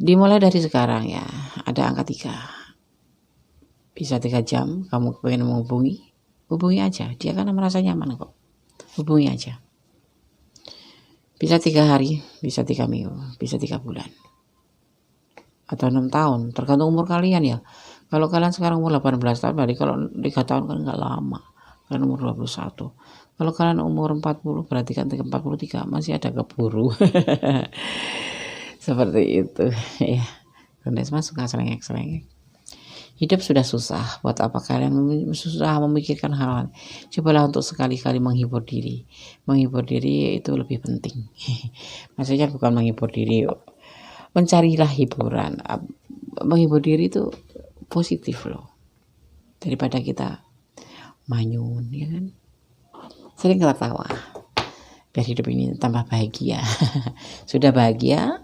Dimulai dari sekarang ya. Ada angka 3. Bisa 3 jam kamu pengen menghubungi, hubungi aja. Dia kan merasa nyaman kok. Hubungi aja. Bisa 3 hari, bisa 3 minggu, bisa 3 bulan. Atau 6 tahun, tergantung umur kalian ya. Kalau kalian sekarang umur 18 tahun, berarti kalau 3 tahun kan nggak lama. Kalian umur 21. Kalau kalian umur 40, berarti kan 43, masih ada keburu. Seperti itu ya. Gondes mah suka selengek-selengek. Hidup sudah susah, buat apa kalian susah memikirkan hal-hal? Cobalah untuk sekali-kali menghibur diri. Menghibur diri itu lebih penting. Maksudnya bukan menghibur diri, mencarilah hiburan. Menghibur diri itu positif loh, daripada kita manyun ya kan. Sering ketawa biar hidup ini tambah bahagia. Sudah bahagia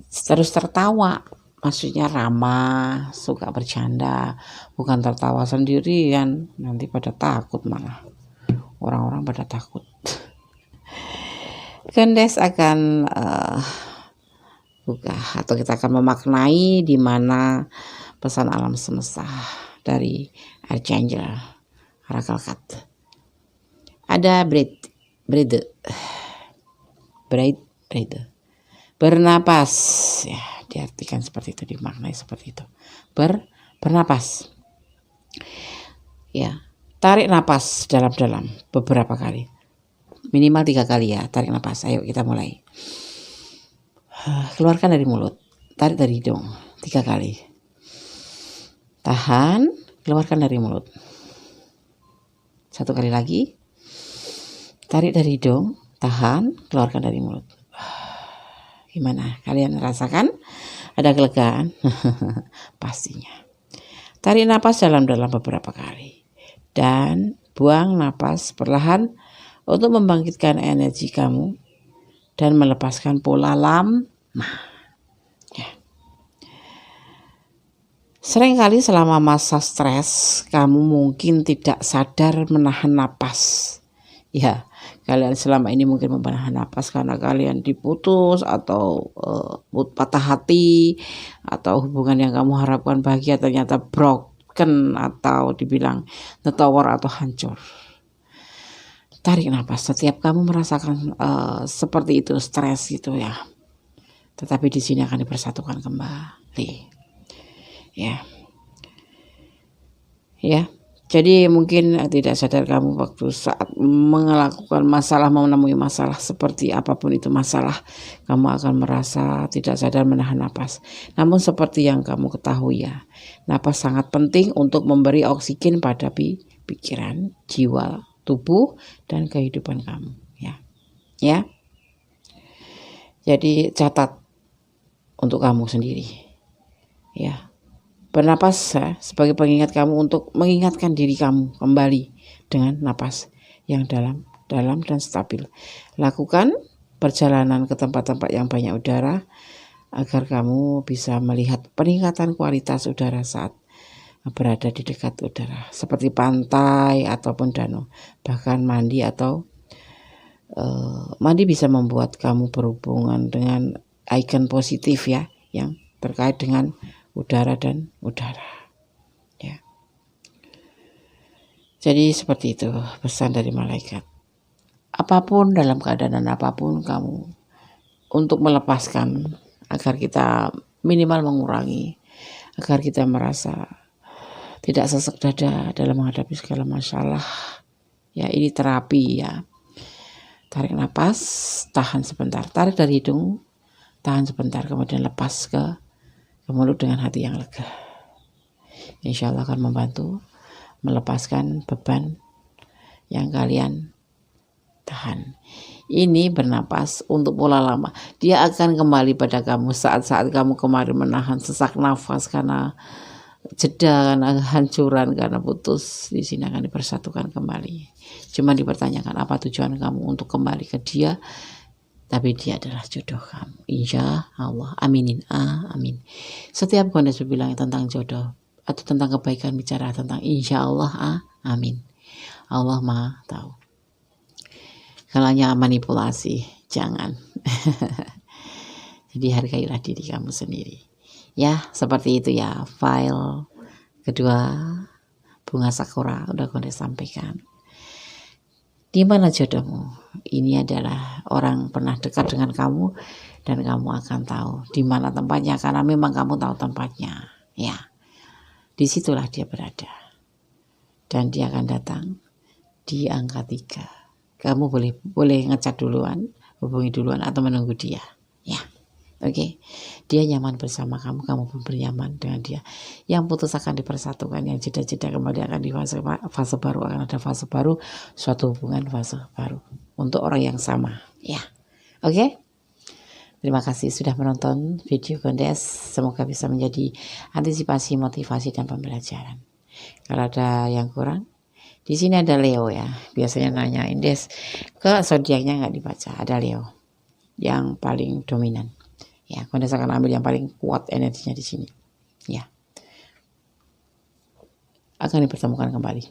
terus tertawa, maksudnya ramah, suka bercanda, bukan tertawa sendirian, nanti pada takut malah. Orang-orang pada takut. Gandes akan buka atau kita akan memaknai di mana pesan alam semesta dari Archangel Arakalkat. Ada breathe, bernapas, ya diartikan seperti itu, dimaknai seperti itu. Bernapas, ya tarik napas dalam-dalam beberapa kali, minimal 3 kali ya, tarik napas. Ayo kita mulai. Keluarkan dari mulut, tarik dari hidung 3 kali, tahan, keluarkan dari mulut. 1 kali lagi, tarik dari hidung, tahan, keluarkan dari mulut. Gimana? Kalian rasakan ada kelegaan? Pastinya. Tarik napas dalam-dalam beberapa kali dan buang napas perlahan untuk membangkitkan energi kamu dan melepaskan pola lama. Ya. Seringkali selama masa stres kamu mungkin tidak sadar menahan napas. Ya, kalian selama ini mungkin menahan napas karena kalian diputus atau patah hati, atau hubungan yang kamu harapkan bahagia ternyata broken atau dibilang netawar atau hancur. Tarik napas setiap kamu merasakan seperti itu, stres gitu ya. Tetapi di sini akan dipersatukan kembali. Ya. Jadi mungkin tidak sadar kamu waktu saat melakukan masalah, menemui masalah seperti apapun itu masalah, kamu akan merasa tidak sadar menahan napas. Namun seperti yang kamu ketahui ya, napas sangat penting untuk memberi oksigen pada pikiran, jiwa, tubuh, dan kehidupan kamu. Ya. Jadi catat untuk kamu sendiri. Ya. Bernapas sebagai pengingat kamu untuk mengingatkan diri kamu kembali dengan napas yang dalam dan stabil. Lakukan perjalanan ke tempat-tempat yang banyak udara agar kamu bisa melihat peningkatan kualitas udara saat berada di dekat udara, seperti pantai ataupun danau. Bahkan mandi mandi bisa membuat kamu berhubungan dengan ikon positif ya, yang terkait dengan udara dan udara. Ya. Jadi seperti itu pesan dari malaikat. Apapun dalam keadaan apapun kamu, untuk melepaskan agar kita minimal mengurangi, agar kita merasa tidak sesek dada dalam menghadapi segala masalah. Ya, ini terapi ya. Tarik napas, tahan sebentar, tarik dari hidung, tahan sebentar, kemudian lepas ke mulut dengan hati yang lega. Insya Allah akan membantu melepaskan beban yang kalian tahan. Ini bernapas untuk pola lama. Dia akan kembali pada kamu saat-saat kamu kemarin menahan sesak nafas karena jeda, karena hancuran, karena putus. Di sini akan dipersatukan kembali. Cuma dipertanyakan apa tujuan kamu untuk kembali ke dia. Tapi dia adalah jodoh kamu. Insya Allah. Aminin. Amin. Setiap Gondes bilang tentang jodoh atau tentang kebaikan bicara tentang insya Allah. Amin. Allah Maha tahu. Kalau hanya manipulasi, jangan. Jadi hargailah diri kamu sendiri. Ya, seperti itu ya. File kedua bunga sakura udah Gondes sampaikan. Di mana jodohmu? Ini adalah orang pernah dekat dengan kamu dan kamu akan tahu di mana tempatnya karena memang kamu tahu tempatnya. Ya, disitulah dia berada dan dia akan datang di angka 3. Kamu boleh ngecat duluan, hubungi duluan atau menunggu dia. Ya, oke. Dia nyaman bersama kamu, kamu pun bernyaman dengan dia. Yang putus akan dipersatukan, yang jeda-jeda kembali akan di fase baru, akan ada fase baru, suatu hubungan fase baru untuk orang yang sama. Ya, oke. Terima kasih sudah menonton video Gondes. Semoga bisa menjadi antisipasi, motivasi, dan pembelajaran. Kalau ada yang kurang, di sini ada Leo ya. Biasanya nanyain Des, ke zodiaknya nggak dibaca. Ada Leo yang paling dominan. Ya, Kondes akan ambil yang paling kuat energinya di sini. Ya. Akan dipertemukan kembali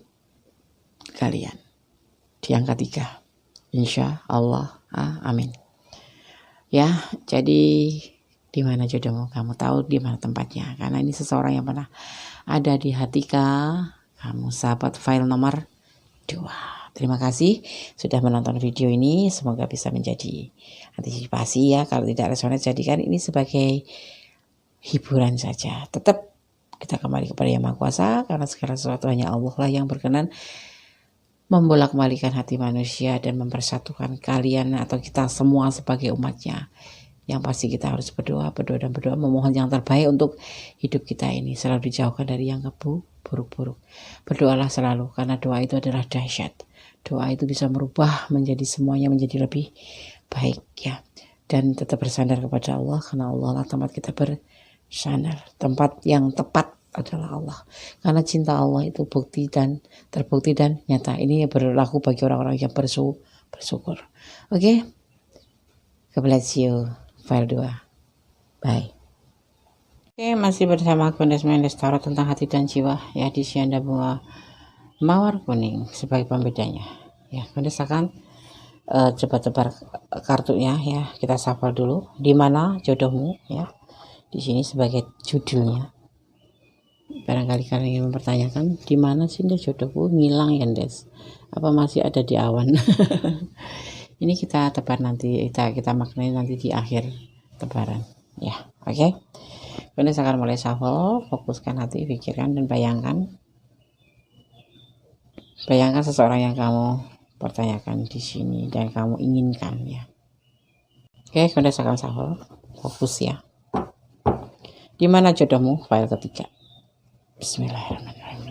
kalian di angka 3. Insya Allah. Amin. Ya, jadi di mana jodohmu? Kamu tahu di mana tempatnya. Karena ini seseorang yang pernah ada di hati kamu, sahabat file nomor 2. Terima kasih sudah menonton video ini. Semoga bisa menjadi antisipasi ya. Kalau tidak resonate, jadikan ini sebagai hiburan saja. Tetap kita kembali kepada Yang Maha Kuasa, karena segala sesuatu hanya Allah lah yang berkenan membolak-balikan hati manusia dan mempersatukan kalian atau kita semua sebagai umatnya. Yang pasti kita harus berdoa, memohon yang terbaik untuk hidup kita ini. Selalu dijauhkan dari yang buruk-buruk. Berdoalah selalu, karena doa itu adalah dahsyat. Doa itu bisa merubah menjadi semuanya menjadi lebih baik ya. Dan tetap bersandar kepada Allah, karena Allah lah tempat kita bersandar. Tempat yang tepat adalah Allah. Karena cinta Allah itu terbukti dan nyata. Ini berlaku bagi orang-orang yang bersyukur. Oke. God bless you. File 2. Bye. Oke, masih bersama Kondes Mendes Tarot tentang hati dan jiwa ya. Di sini ada bunga mawar kuning sebagai pembedanya ya. Kondes akan coba tebar kartunya ya. Kita shuffle dulu. Di mana jodohmu ya. Di sini sebagai judulnya. Barangkali kalian ingin mempertanyakan, di mana sih jodohku ngilang ya, Des? Apa masih ada di awan? Ini kita tebar nanti, kita maknai nanti di akhir tebaran ya. Oke. Kondes akan mulai shuffle. Fokuskan hati, pikirkan dan bayangkan seseorang yang kamu pertanyakan di sini dan kamu inginkan ya. Oke, Kondes akan shuffle. Fokus ya. Di mana jodohmu? File ketiga. Bismillahirrahmanirrahim.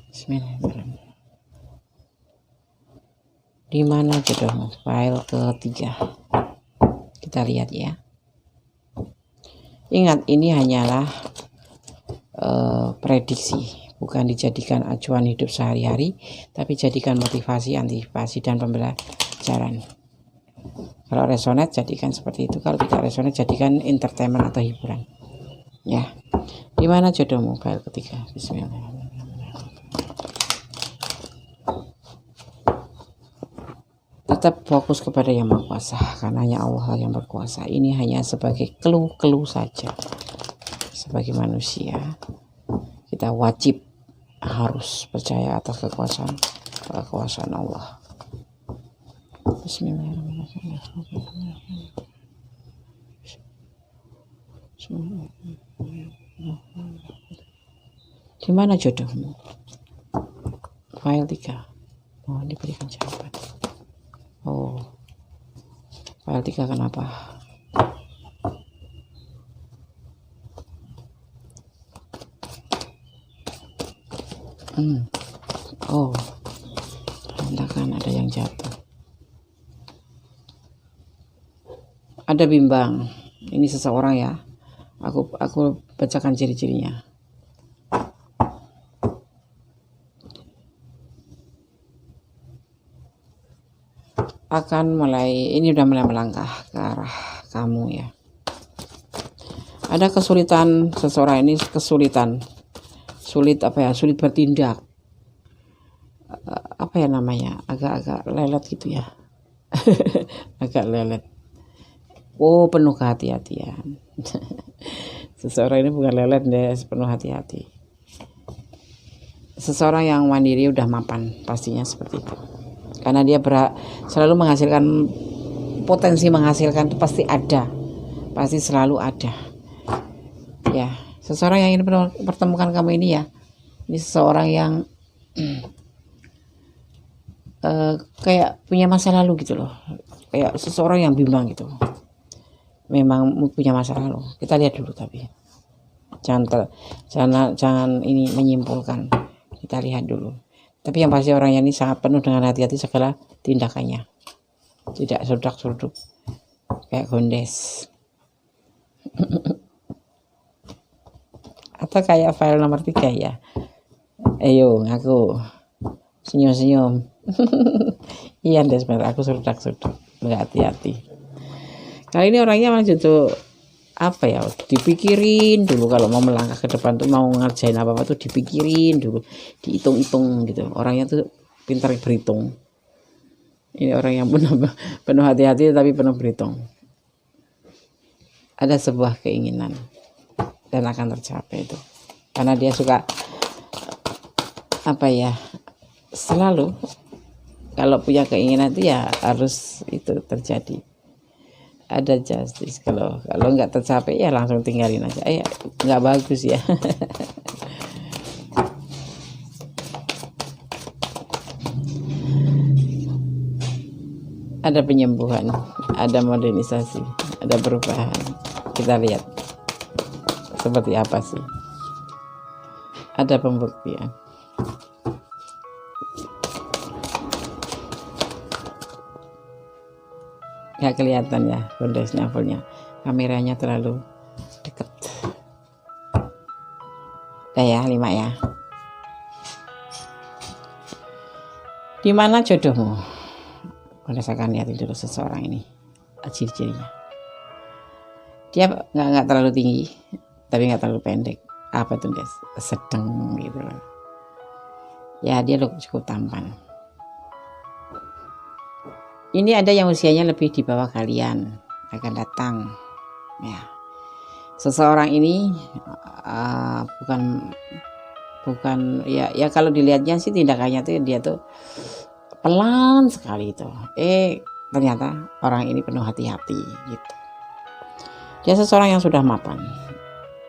Bismillahirrahmanirrahim. Di mana jodohmu? File ketiga. Kita lihat ya. Ingat, ini hanyalah prediksi, bukan dijadikan acuan hidup sehari-hari, tapi jadikan motivasi, antisipasi dan pembelajaran. Kalau resonate jadikan seperti itu, kalau tidak resonate jadikan entertainment atau hiburan ya. Di mana jodohmu? File ketiga. Bismillahirrahmanirrahim. Tetap fokus kepada Yang Maha Kuasa, karena hanya Allah yang berkuasa. Ini hanya sebagai clue saja. Sebagai manusia kita wajib harus percaya atas kekuasaan Allah. Bismillahirrahmanirrahim. Di mana jodohmu? File 3. Oh, diberikan jawaban. Oh, file 3 kenapa? Oh, kan ada yang jatuh. Ada bimbang. Ini seseorang ya. Aku bacakan ciri-cirinya. Ini udah mulai melangkah ke arah kamu ya. Ada kesulitan seseorang ini, sulit bertindak. Apa ya namanya? Agak lelet gitu ya. Agak lelet. Oh, penuh kehati-hatian. Seseorang ini bukan lelet deh, penuh hati-hati. Seseorang yang mandiri udah mapan, pastinya seperti itu. Karena dia selalu menghasilkan, potensi menghasilkan itu pasti ada, pasti selalu ada. Ya, seseorang yang ingin pertemukan kamu ini ya, ini seseorang yang kayak punya masa lalu gitu loh, kayak seseorang yang bimbang gitu. Memang punya masa lalu. Kita lihat dulu, tapi jangan ini menyimpulkan. Kita lihat dulu. Tapi yang pasti orangnya ini sangat penuh dengan hati-hati segala tindakannya. Tidak surdak-surduk kayak Kondes. Atau kayak file nomor 3 ya. Ayo ngaku. Senyum-senyum. Iya, Des, bener, aku surdak-surduk. Enggak hati-hati. Kali ini orangnya malah justru apa ya, dipikirin dulu kalau mau melangkah ke depan tuh, mau ngerjain apa-apa tuh dipikirin dulu, dihitung-hitung gitu. Orangnya tuh pintar berhitung. Ini orang yang penuh hati-hati tapi penuh berhitung. Ada sebuah keinginan dan akan tercapai itu. Karena dia suka apa ya, selalu kalau punya keinginan itu ya harus itu terjadi. Ada justice. Kalau nggak tercapai ya langsung tinggalin aja. Nggak bagus ya. Ada penyembuhan, ada modernisasi, ada perubahan. Kita lihat seperti apa sih. Ada pembuktian. Nggak kelihatan ya kondisinya fullnya, kameranya terlalu deket. Udah ya, 5 ya. Di mana jodohmu? Berdasarkan lihat dulu seseorang ini, ciri-cirinya. Dia nggak terlalu tinggi, tapi nggak terlalu pendek. Apa tuh guys? Sedang gitu. Ya dia cukup tampan. Ini ada yang usianya lebih di bawah kalian, akan datang. Ya, seseorang ini bukan ya kalau dilihatnya sih tindakannya tuh dia tuh pelan sekali itu. Ternyata orang ini penuh hati-hati gitu. Dia seseorang yang sudah mapan.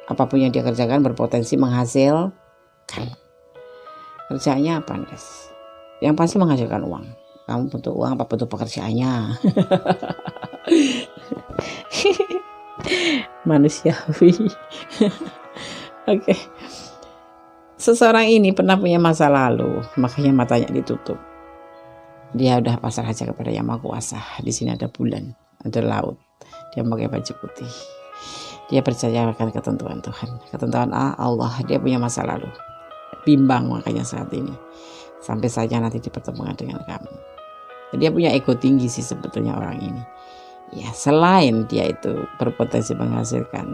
Apapun yang dia kerjakan berpotensi menghasilkan. Kerjaannya apa, guys? Yang pasti menghasilkan uang. Kamu butuh uang apa butuh pekerjaannya? Manusiawi. Oke. Seseorang ini pernah punya masa lalu, makanya matanya ditutup. Dia udah pasrah aja kepada Yang Maha Kuasa. Di sini ada bulan, ada laut. Dia pakai baju putih. Dia percaya akan ketentuan Tuhan, ketentuan Allah. Dia punya masa lalu, bimbang makanya saat ini. Sampai saja nanti dipertemukan dengan kamu. Dia punya ego tinggi sih sebetulnya orang ini. Ya, selain dia itu berpotensi menghasilkan,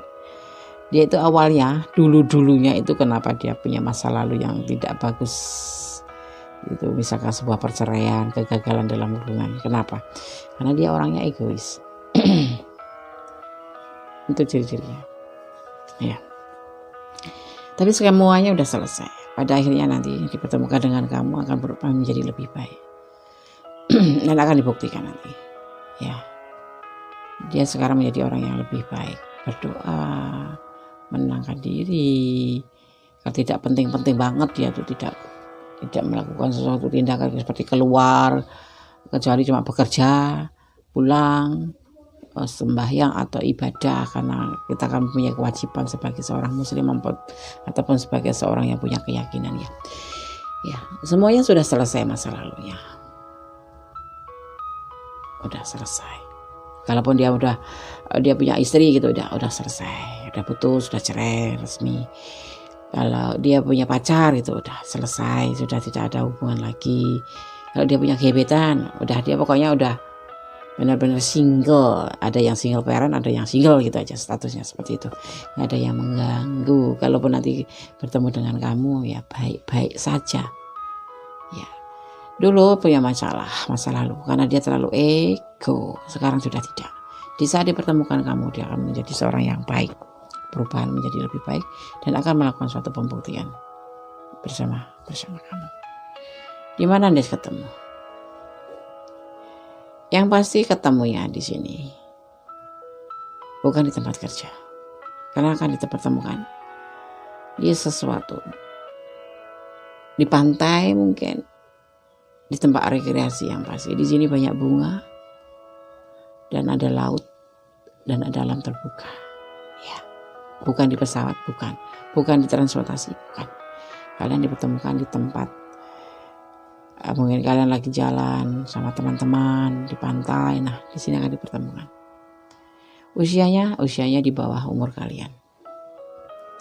dia itu awalnya dulunya itu kenapa dia punya masa lalu yang tidak bagus. Itu misalkan sebuah perceraian, kegagalan dalam hubungan. Kenapa? Karena dia orangnya egois. Itu ciri-cirinya. Ya. Tapi semuanya udah selesai. Pada akhirnya nanti dipertemukan dengan kamu akan berubah menjadi lebih baik. Dan akan dibuktikan nanti. Ya. Dia sekarang menjadi orang yang lebih baik. Berdoa, menenangkan diri. Kalau tidak penting-penting banget dia tuh tidak melakukan sesuatu tindakan seperti keluar, kecuali cuma bekerja, pulang, sembahyang atau ibadah, karena kita kan punya kewajiban sebagai seorang muslim ataupun sebagai seorang yang punya keyakinan ya. Ya, semuanya sudah selesai masa lalunya. Udah selesai. Kalaupun dia punya istri gitu udah selesai, udah putus, udah cerai resmi. Kalau dia punya pacar itu udah selesai, sudah tidak ada hubungan lagi. Kalau dia punya gebetan, dia pokoknya udah benar-benar single. Ada yang single parent, ada yang single gitu aja statusnya seperti itu. Nggak ada yang mengganggu. Kalaupun nanti bertemu dengan kamu ya baik-baik saja. Ya, dulu punya masa lalu karena dia terlalu ego. Sekarang sudah tidak. Di saat dipertemukan kamu, dia akan menjadi seorang yang baik. Perubahan menjadi lebih baik dan akan melakukan suatu pembuktian bersama kamu. Di mana Anda ketemu? Yang pasti ketemunya di sini, bukan di tempat kerja, karena akan dipertemukan di sesuatu, di pantai mungkin, di tempat rekreasi yang pasti. Di sini banyak bunga dan ada laut dan ada alam terbuka. Ya. Bukan di pesawat, bukan di transportasi, bukan. Kalian dipertemukan di tempat, mungkin kalian lagi jalan sama teman-teman di pantai. Nah, di sini akan dipertemukan. Usianya di bawah umur kalian.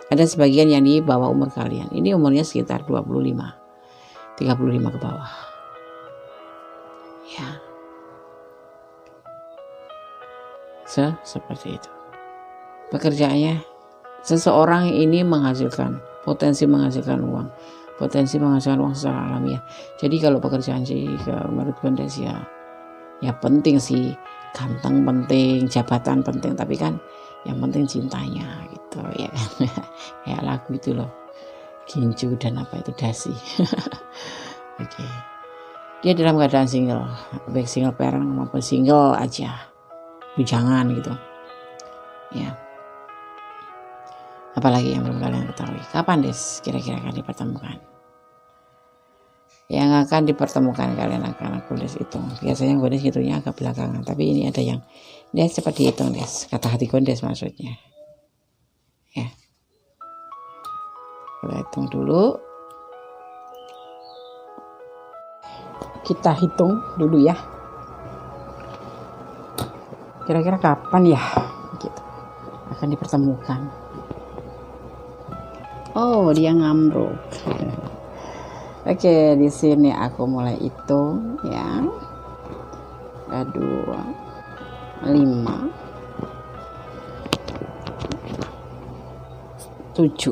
Ada sebagian yang di bawah umur kalian. Ini umurnya sekitar 35 ke bawah. Ya. seperti itu. Pekerjaannya, seseorang ini menghasilkan, potensi menghasilkan uang secara alamiah. Jadi kalau pekerjaan sih menurut Gondes ya penting sih, ganteng penting, jabatan penting, tapi kan yang penting cintanya gitu ya kan. Kayak lagu itu loh, Ginju dan apa itu Dasi. Oke. Dia dalam keadaan single, baik single parent maupun single aja, bujangan gitu ya. Apalagi yang belum kalian ketahui, kapan Des kira-kira akan dipertemukan? Yang akan dipertemukan kalian akan aku Des hitung. Biasanya Des hitungnya agak belakangan, tapi ini ada yang Des cepat dihitung Des, kata hati Des maksudnya ya. Kita hitung dulu, kita hitung dulu ya, kira-kira kapan ya gitu akan dipertemukan. Oh, dia ngambruk. Oke, di sini aku mulai hitung ya. 2, 5, 7,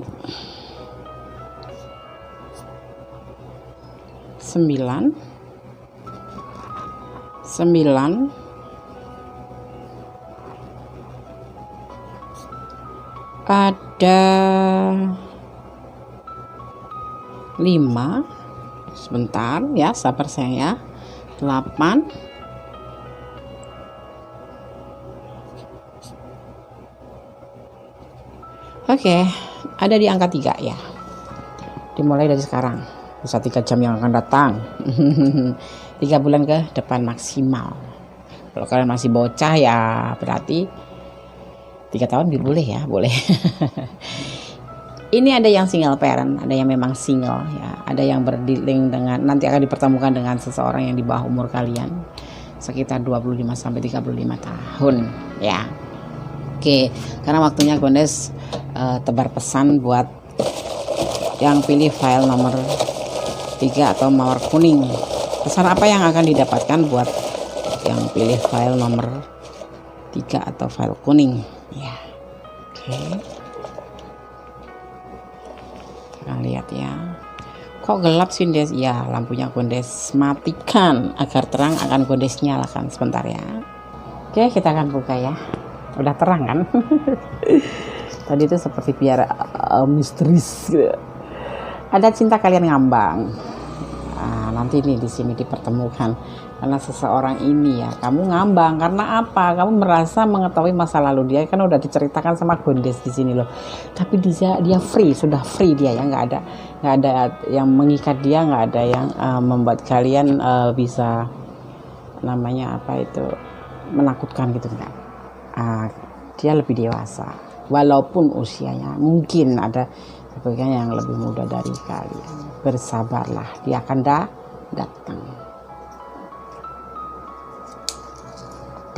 9, ada 5, sebentar ya, sabar saya, 8, 'Oke, ada di angka 3 ya. Dimulai dari sekarang, bisa 3 jam yang akan datang. 3 bulan ke depan maksimal. Kalau kalian masih bocah ya berarti 3 tahun boleh ya, boleh. Ini ada yang single parent, ada yang memang single ya, ada yang berdealing dengan, nanti akan dipertemukan dengan seseorang yang di bawah umur kalian sekitar 25 sampai 35 tahun ya. Oke, karena waktunya Gondes tebar pesan buat yang pilih file nomor 3 atau mawar kuning. Pesan apa yang akan didapatkan buat yang pilih file nomor 3 atau file kuning ya. Oke. Kita lihat ya, kok gelap sih Des? Ya, lampunya Gondes matikan agar terang, akan Gondes nyalakan sebentar ya. Oke, kita akan buka ya. Udah terang kan? Tadi itu seperti biar misteris gitu. Ada cinta kalian ngambang. Nanti nih di sini dipertemukan karena seseorang ini ya, kamu ngambang karena apa? Kamu merasa mengetahui masa lalu dia, kan udah diceritakan sama Gondes di sini loh. Tapi dia free, sudah free dia ya, nggak ada yang mengikat dia, nggak ada yang membuat kalian bisa namanya apa itu menakutkan gitu enggak. Dia lebih dewasa, walaupun usianya mungkin ada sebagian yang lebih muda dari kalian. Bersabarlah, dia akan datang.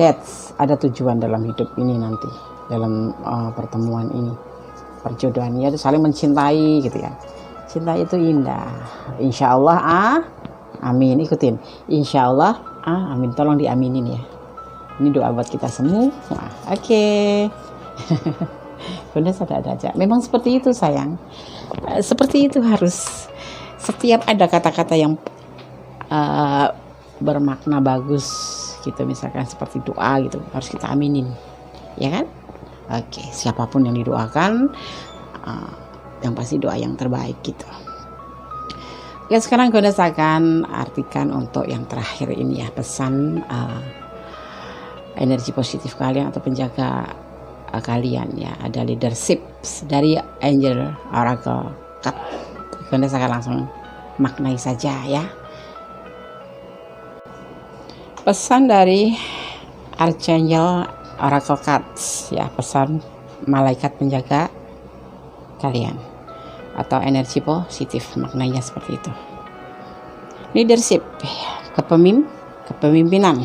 That's ada tujuan dalam hidup ini nanti, dalam pertemuan ini, perjodohan ya, saling mencintai gitu ya. Cinta itu indah. Insya Allah amin, ikutin. Insya Allah amin, tolong diaminin ya. Ini doa buat kita semua. Oke. Gondes ada aja. Memang seperti itu sayang. Seperti itu harus. Setiap ada kata-kata yang bermakna bagus gitu, misalkan seperti doa gitu, harus kita aminin ya kan. Oke, siapapun yang didoakan yang pasti doa yang terbaik gitu. Oke, sekarang Gondes akan artikan untuk yang terakhir ini ya, pesan energi positif kalian atau penjaga kalian ya. Ada leadership dari Angel Oracle Card. Gondes akan langsung maknai saja ya. Pesan dari Archangel Oracle Cards ya, pesan malaikat penjaga kalian atau energi positif, maknanya seperti itu. Leadership, kepemimpinan,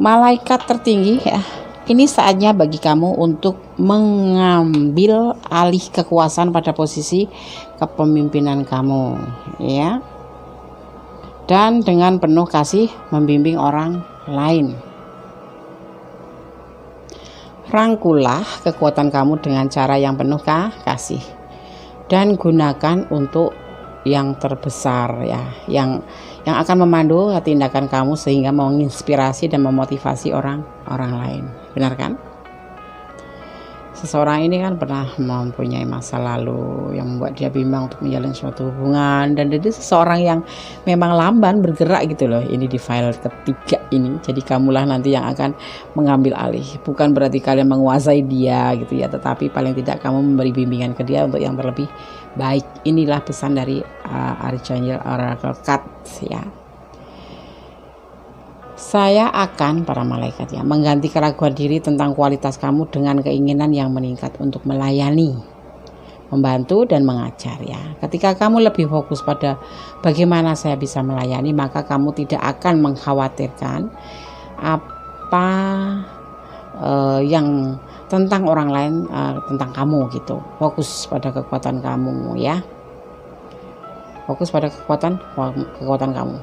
malaikat tertinggi ya. Ini saatnya bagi kamu untuk mengambil alih kekuasaan pada posisi kepemimpinan kamu ya. Dan dengan penuh kasih membimbing orang lain. Rangkulah kekuatan kamu dengan cara yang penuh kasih, dan gunakan untuk yang terbesar ya, yang akan memandu tindakan kamu sehingga menginspirasi dan memotivasi orang lain. Benar kan? Seseorang ini kan pernah mempunyai masa lalu yang membuat dia bimbang untuk menjalin suatu hubungan, dan jadi seseorang yang memang lamban bergerak gitu loh. Ini di file ketiga ini. Jadi kamulah nanti yang akan mengambil alih. Bukan berarti kalian menguasai dia gitu ya, tetapi paling tidak kamu memberi bimbingan ke dia untuk yang terlebih baik. Inilah pesan dari Archangel Oracle Cards ya. Saya akan, para malaikat ya, mengganti keraguan diri tentang kualitas kamu dengan keinginan yang meningkat untuk melayani, membantu dan mengajar ya. Ketika kamu lebih fokus pada bagaimana saya bisa melayani, maka kamu tidak akan mengkhawatirkan apa yang tentang orang lain, tentang kamu gitu. Fokus pada kekuatan kamu ya. Fokus pada kekuatan kamu.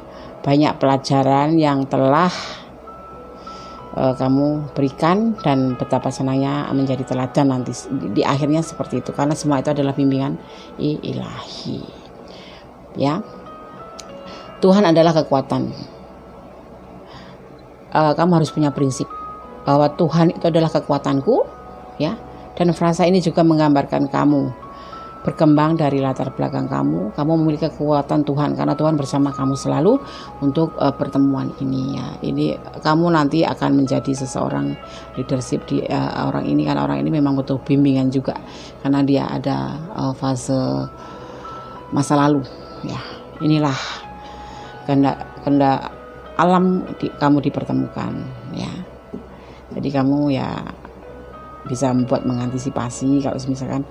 Banyak pelajaran yang telah kamu berikan, dan betapa senangnya menjadi teladan nanti di akhirnya seperti itu, karena semua itu adalah bimbingan ilahi ya. Tuhan adalah kekuatan. Kamu harus punya prinsip bahwa Tuhan itu adalah kekuatanku ya, dan frasa ini juga menggambarkan kamu berkembang dari latar belakang kamu memiliki kekuatan Tuhan, karena Tuhan bersama kamu selalu untuk pertemuan ini ya. Ini kamu nanti akan menjadi seseorang leadership di orang ini, kan orang ini memang butuh bimbingan juga, karena dia ada fase masa lalu ya. Inilah kehendak alam kamu dipertemukan ya. Jadi kamu ya bisa membuat mengantisipasi kalau misalkan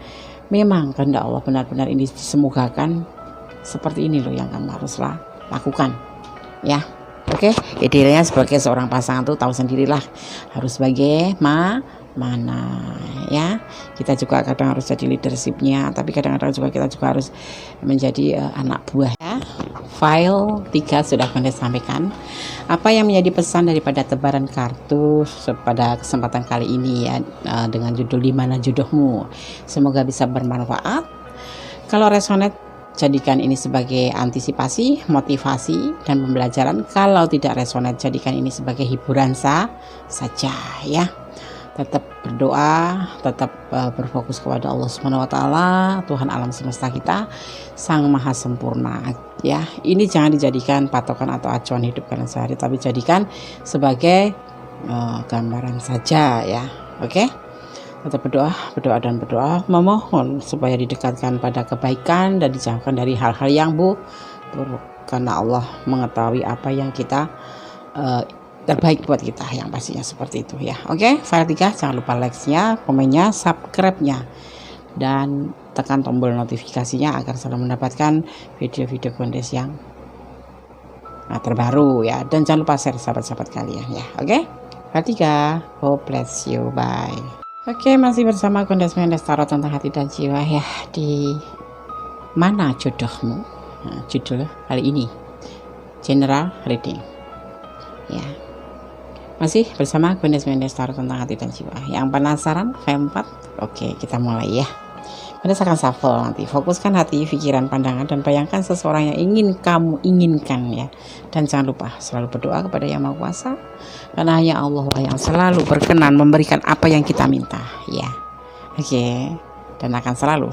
memang kehendak Allah benar-benar ini disemogakan seperti ini loh yang kamu haruslah lakukan ya. Oke, idealnya sebagai seorang pasangan tuh tahu sendirilah harus bagaimana ya. Kita juga kadang harus jadi leadershipnya, tapi kadang-kadang juga kita juga harus menjadi anak buah ya. File 3 sudah Bunda sampaikan apa yang menjadi pesan daripada tebaran kartu pada kesempatan kali ini ya, dengan judul Di Mana Jodohmu. Semoga bisa bermanfaat. Kalau resonate, jadikan ini sebagai antisipasi, motivasi, dan pembelajaran. Kalau tidak resonate, jadikan ini sebagai hiburan saja ya. Tetap berdoa, tetap berfokus kepada Allah Subhanahu wa taala, Tuhan alam semesta kita, Sang Maha Sempurna ya. Ini jangan dijadikan patokan atau acuan hidup kalian sehari, tapi jadikan sebagai gambaran saja ya. Oke? Tetap berdoa, memohon supaya didekatkan pada kebaikan dan dijauhkan dari hal-hal yang buruk, karena Allah mengetahui apa yang kita terbaik buat kita, yang pastinya seperti itu ya. Oke, file 3 jangan lupa like-nya, komennya, subscribe-nya, dan tekan tombol notifikasinya agar selalu mendapatkan video-video Gondes yang terbaru ya. Dan jangan lupa share sahabat-sahabat kalian ya. Oke, file 3, God bless you, bye. Oke, masih bersama Gondes Mendes Tarot tentang hati dan jiwa ya. Di mana jodohmu? Judul kali ini general reading ya. Masih bersama Gondes Mendes Tarot tentang hati dan jiwa. Yang penasaran file 4? Oke, kita mulai ya. Gondes akan shuffle nanti. Fokuskan hati, pikiran, pandangan, dan bayangkan seseorang yang ingin kamu inginkan ya. Dan jangan lupa selalu berdoa kepada Yang Maha Kuasa, karena hanya Allah lah yang selalu berkenan memberikan apa yang kita minta ya. Oke. Dan akan selalu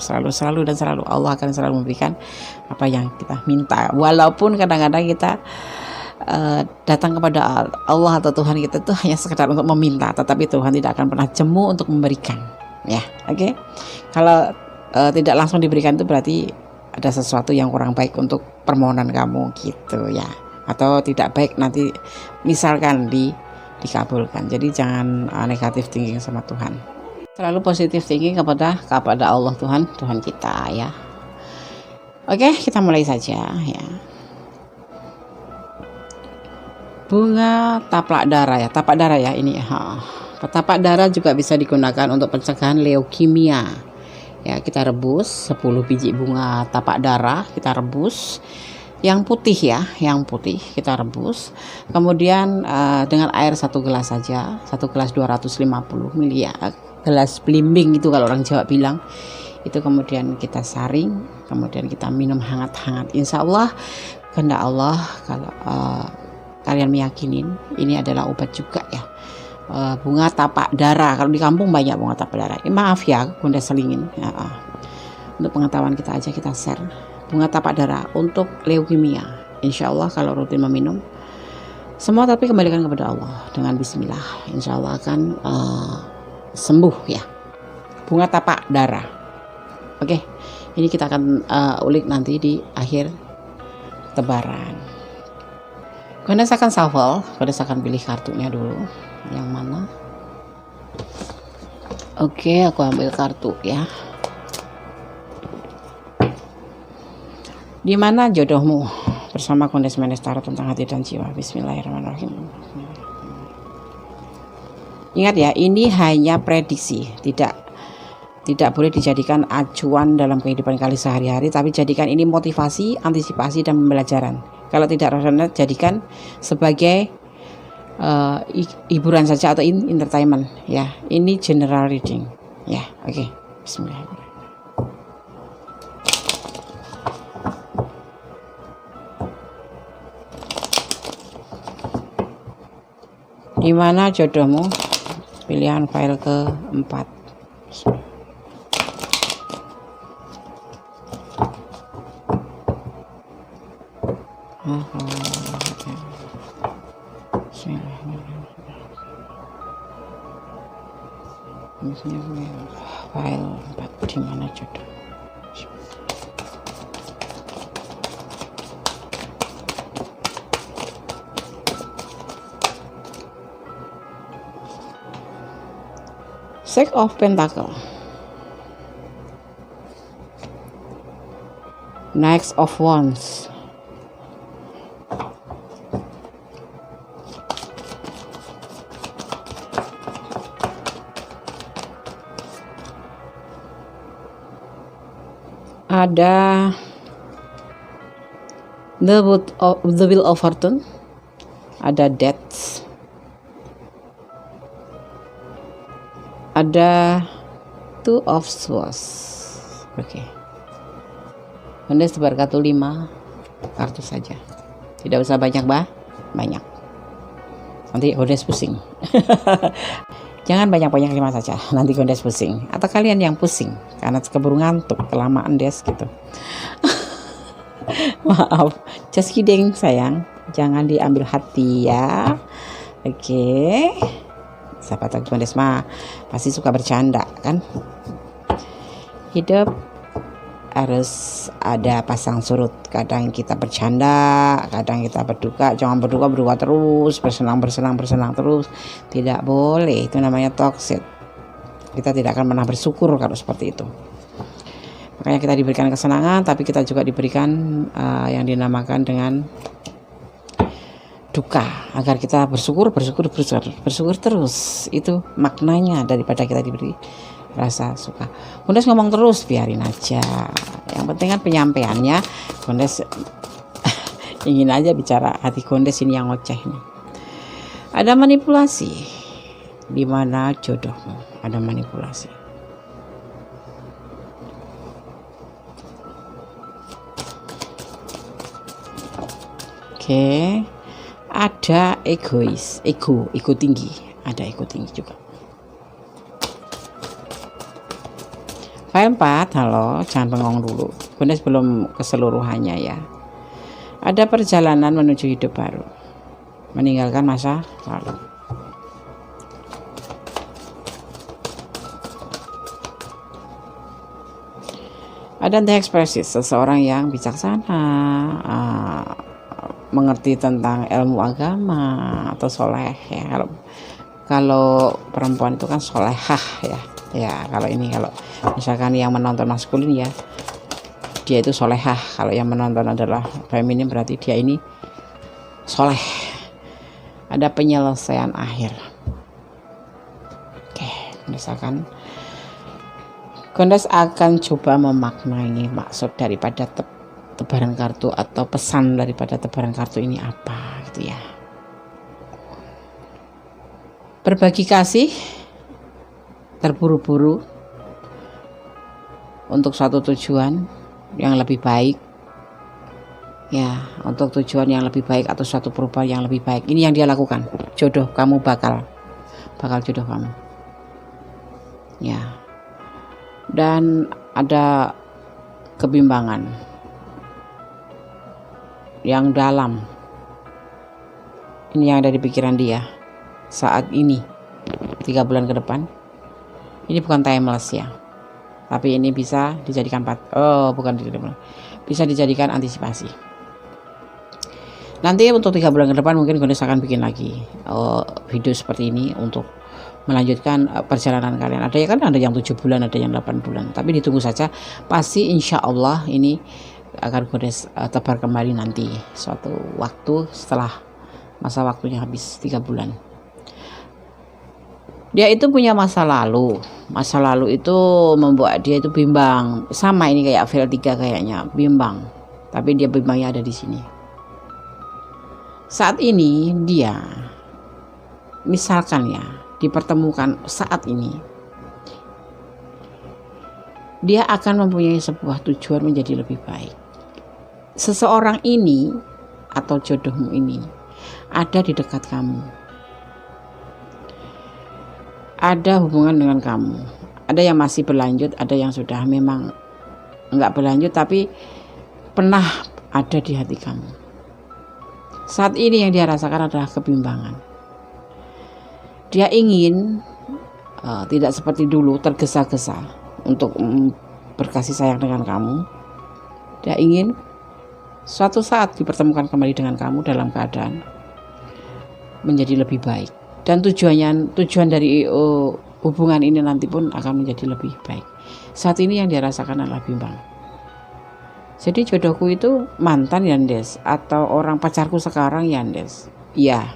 Allah akan selalu memberikan apa yang kita minta. Walaupun kadang-kadang kita datang kepada Allah atau Tuhan kita itu hanya sekedar untuk meminta, tetapi Tuhan tidak akan pernah jemu untuk memberikan ya. Oke. Kalau tidak langsung diberikan itu berarti ada sesuatu yang kurang baik untuk permohonan kamu gitu ya, atau tidak baik nanti misalkan dikabulkan. Jadi jangan negatif thinking sama Tuhan, selalu positif thinking kepada Allah, Tuhan kita ya. Oke, kita mulai saja ya. Bunga tapak darah ya ini ya. Tapak darah juga bisa digunakan untuk pencegahan leukemia ya. Kita rebus 10 biji bunga tapak darah, kita rebus yang putih ya, yang putih kita rebus. Kemudian dengan air 1 gelas saja, 1 gelas 250 ml ya, gelas belimbing itu kalau orang Jawa bilang. Itu kemudian kita saring, kemudian kita minum hangat-hangat. Insya Allah, kehendak Allah, kalau kalian meyakinin ini adalah obat juga ya. Bunga tapak dara, kalau di kampung banyak bunga tapak dara. Maaf ya, Bunda selingin. Untuk pengetahuan kita aja kita share. Bunga tapak dara untuk leukemia. Insya Allah kalau rutin meminum semua, tapi kembalikan kepada Allah dengan bismillah. Insya Allah akan sembuh ya. Bunga tapak dara. Oke, ini kita akan ulik nanti di akhir tebaran. Gondes akan shuffle, Gondes akan pilih kartunya dulu. Yang mana? Oke, aku ambil kartu ya. Di mana jodohmu? Bersama Gondes Menes Tarot tentang hati dan jiwa. Bismillahirrahmanirrahim. Ingat ya, ini hanya prediksi, tidak boleh dijadikan acuan dalam kehidupan kalian sehari-hari, tapi jadikan ini motivasi, antisipasi dan pembelajaran. Kalau tidak rasional, jadikan sebagai hiburan saja atau entertainment ya. Ini general reading ya. Oke. Bismillahirrahmanirrahim. Di mana jodohmu? Pilihan file keempat. File 4, di mana jodoh? Six of Pentacle, Knight of Wands, ada the Wheel of Fortune, ada Death, ada Two of Swords. Oke. Gondes sebar kartu 5 kartu saja. Tidak usah banyak banyak. Nanti Gondes pusing. Jangan banyak-banyak 5 saja. Nanti Gondes pusing. Atau kalian yang pusing karena keburu ngantuk kelamaan des gitu. Maaf. Just kidding sayang. Jangan diambil hati ya. Oke. Sahabat Gondes mah pasti suka bercanda kan. Hidup harus ada pasang surut. Kadang kita bercanda, kadang kita berduka. Jangan berduka terus, bersenang terus. Tidak boleh, itu namanya toxic. Kita tidak akan pernah bersyukur kalau seperti itu. Makanya kita diberikan kesenangan, tapi kita juga diberikan yang dinamakan dengan duka, agar kita bersyukur terus. Itu maknanya daripada kita diberi rasa suka. Gondes ngomong terus, biarin aja. Yang penting kan penyampaiannya. Gondes ingin aja bicara hati Gondes ini yang ngoceh nih. Ada manipulasi. Di mana jodohmu? Ada manipulasi. Oke. Ada egois, ego tinggi, ada ego tinggi juga. File 4, halo, jangan bengong dulu. Gondes belum keseluruhannya ya. Ada perjalanan menuju hidup baru, meninggalkan masa lalu. Ada the ekspresi, seseorang yang bijaksana, mengerti tentang ilmu agama atau soleh ya. Kalau perempuan itu kan solehah ya. Kalau ini, kalau misalkan yang menonton maskulin ya, dia itu solehah. Kalau yang menonton adalah feminim, berarti dia ini soleh. Ada penyelesaian akhir. Oke, misalkan Gondes akan coba memaknai maksud daripada tebaran kartu atau pesan daripada tebaran kartu ini apa gitu ya. Berbagi kasih, terburu-buru untuk suatu tujuan yang lebih baik ya, untuk tujuan yang lebih baik atau suatu perubahan yang lebih baik. Ini yang dia lakukan. Jodoh kamu bakal jodoh kamu ya. Dan ada kebimbangan yang dalam, ini yang ada di pikiran dia saat ini 3 bulan ke depan. Ini bukan timeless ya, tapi ini bisa dijadikan bisa dijadikan antisipasi. Nanti untuk 3 bulan ke depan mungkin Gones akan bikin lagi video seperti ini untuk melanjutkan perjalanan kalian. Ada ya kan, ada yang 7 bulan, ada yang 8 bulan. Tapi ditunggu saja, pasti insya Allah ini akan Gones tebar kembali nanti suatu waktu setelah masa waktunya habis 3 bulan. Dia itu punya masa lalu itu membuat dia itu bimbang. Sama ini kayak file 3 kayaknya, bimbang. Tapi dia bimbangnya ada di sini. Saat ini dia, misalkan ya, dipertemukan saat ini, dia akan mempunyai sebuah tujuan menjadi lebih baik. Seseorang ini atau jodohmu ini ada di dekat kamu, ada hubungan dengan kamu. Ada yang masih berlanjut, ada yang sudah memang enggak berlanjut, tapi pernah ada di hati kamu. Saat ini yang dia rasakan adalah kebimbangan. Dia ingin tidak seperti dulu tergesa-gesa untuk berkasih sayang dengan kamu. Dia ingin suatu saat dipertemukan kembali dengan kamu dalam keadaan menjadi lebih baik. Dan tujuan dari hubungan ini nanti pun akan menjadi lebih baik. Saat ini yang dia rasakan adalah bimbang. Jadi jodohku itu mantan Yandes atau orang pacarku sekarang Yandes. Iya.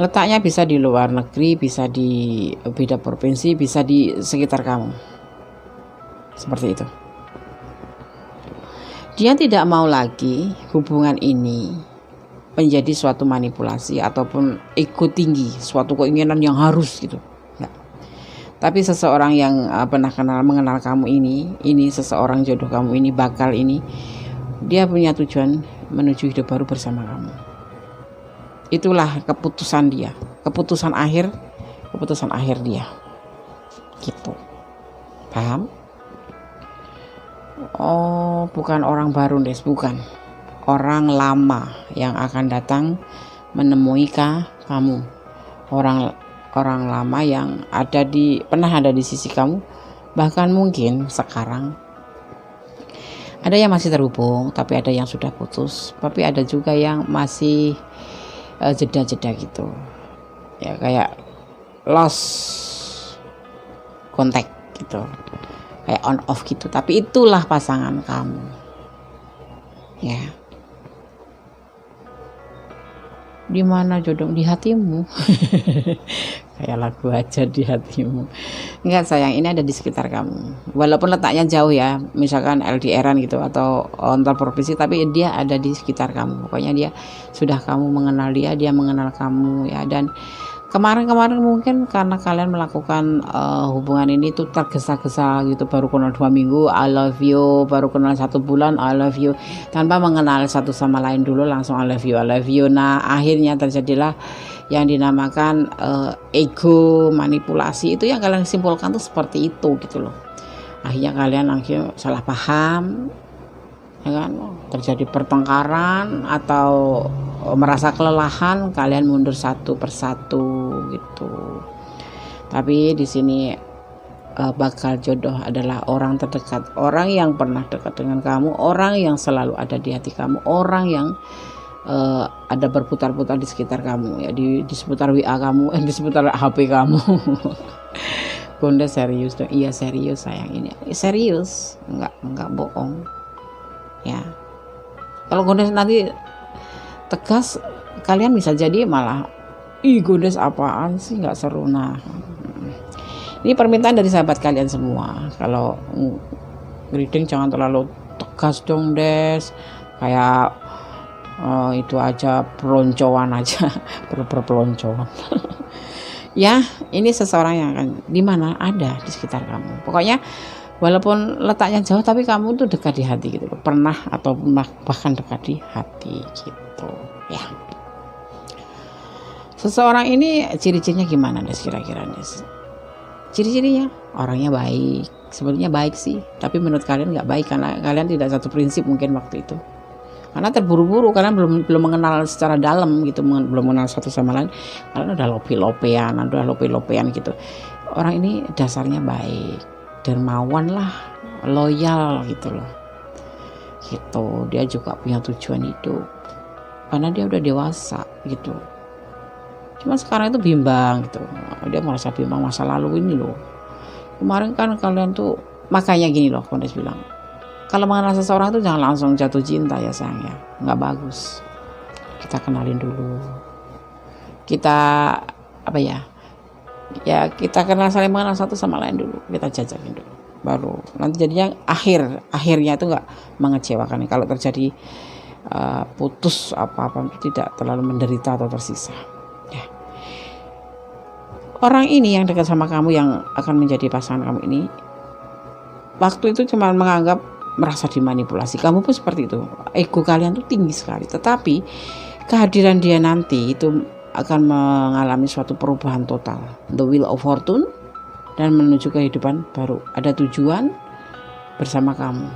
Letaknya bisa di luar negeri, bisa di beda provinsi, bisa di sekitar kamu. Seperti itu. Dia tidak mau lagi hubungan ini menjadi suatu manipulasi ataupun ego tinggi, suatu keinginan yang harus gitu. Enggak. Tapi seseorang yang pernah mengenal kamu ini seseorang jodoh kamu ini, bakal ini, dia punya tujuan menuju hidup baru bersama kamu. Itulah keputusan dia, keputusan akhir dia gitu. Paham? Oh, bukan orang baru Des, bukan. Orang lama yang akan datang menemui kamu. Orang lama yang pernah ada di sisi kamu, bahkan mungkin sekarang. Ada yang masih terhubung, tapi ada yang sudah putus, tapi ada juga yang masih jeda-jeda gitu ya, kayak lost contact gitu, kayak on off gitu. Tapi itulah pasangan kamu ya. Di mana jodoh? Di hatimu. Kayak lagu aja, di hatimu. Enggak sayang, ini ada di sekitar kamu. Walaupun letaknya jauh ya, misalkan LDR-an gitu atau antar provinsi, tapi dia ada di sekitar kamu. Pokoknya dia sudah kamu mengenal dia mengenal kamu ya. Dan kemarin mungkin karena kalian melakukan hubungan ini tuh tergesa-gesa gitu, baru kenal 2 minggu I love you, baru kenal 1 bulan I love you, tanpa mengenal satu sama lain dulu langsung I love you. Nah akhirnya terjadilah yang dinamakan ego manipulasi. Itu yang kalian simpulkan tuh seperti itu gitu loh. Akhirnya kalian salah paham ya kan, terjadi pertengkaran atau merasa kelelahan, kalian mundur satu persatu gitu. Tapi di sini bakal jodoh adalah orang terdekat, orang yang pernah dekat dengan kamu, orang yang selalu ada di hati kamu, orang yang ada berputar-putar di sekitar kamu ya, di seputar WA kamu, di seputar HP kamu. Bunda serius dong. Iya serius sayang, ini serius, enggak bohong ya. Kalau Gondes nanti tegas, kalian bisa jadi malah Gondes apaan sih, nggak seru. Nah ini permintaan dari sahabat kalian semua, kalau reading jangan terlalu gas dong Des, kayak itu aja peloncoan aja berpeloncoan. Ya, ini seseorang yang akan di mana ada di sekitar kamu. Pokoknya walaupun letaknya jauh tapi kamu tuh dekat di hati gitu loh. Pernah atau bahkan dekat di hati gitu ya. Seseorang ini ciri-cirinya gimana Des kira-kira Des? Ciri-cirinya orangnya baik. Sebenarnya baik sih, tapi menurut kalian nggak baik karena kalian tidak satu prinsip mungkin waktu itu. Karena terburu-buru, kalian belum mengenal secara dalam gitu, belum mengenal satu sama lain. Kalian udah lope-lopean gitu. Orang ini dasarnya baik, dermawan lah, loyal gitu loh. Gitu, dia juga punya tujuan hidup. Karena dia udah dewasa gitu. Cuma sekarang itu bimbang gitu. Dia merasa bimbang masa lalu ini loh. Kemarin kan kalian tuh, makanya gini loh, Kondes bilang, kalau mengenal seseorang itu jangan langsung jatuh cinta ya sayang ya, nggak bagus. Kita kenalin dulu. Kita apa ya? Ya kita kenal, saling mengenal satu sama lain dulu. Kita jajakin dulu. Baru nanti jadinya akhirnya itu nggak mengecewakan. Kalau terjadi putus apa-apa itu tidak terlalu menderita atau tersisa. Ya. Orang ini yang dekat sama kamu yang akan menjadi pasangan kamu ini, waktu itu cuma menganggap merasa dimanipulasi. Kamu pun seperti itu. Ego kalian tuh tinggi sekali. Tetapi kehadiran dia nanti itu akan mengalami suatu perubahan total. The wheel of fortune dan menuju kehidupan baru. Ada tujuan bersama kamu.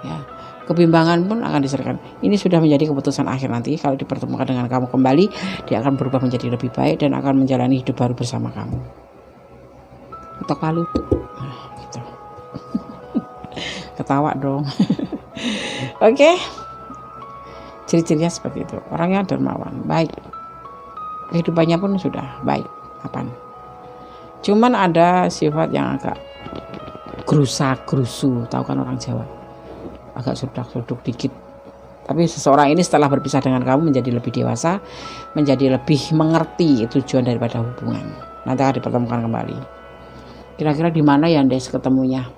Ya. Kebimbangan pun akan diselesaikan. Ini sudah menjadi keputusan akhir nanti. Kalau dipertemukan dengan kamu kembali, dia akan berubah menjadi lebih baik dan akan menjalani hidup baru bersama kamu. Ketok palu. Nah, gitu. Ketawa dong. Oke. Ciri-cirinya seperti itu. Orangnya dermawan, baik. Kehidupannya pun sudah baik. Kapan? Cuman ada sifat yang agak gerusa-gerusu, tahu kan orang Jawa, agak sudak-suduk dikit. Tapi seseorang ini setelah berpisah dengan kamu menjadi lebih dewasa, menjadi lebih mengerti tujuan daripada hubungan. Nanti akan dipertemukan kembali. Kira-kira di mana ya Des ketemunya?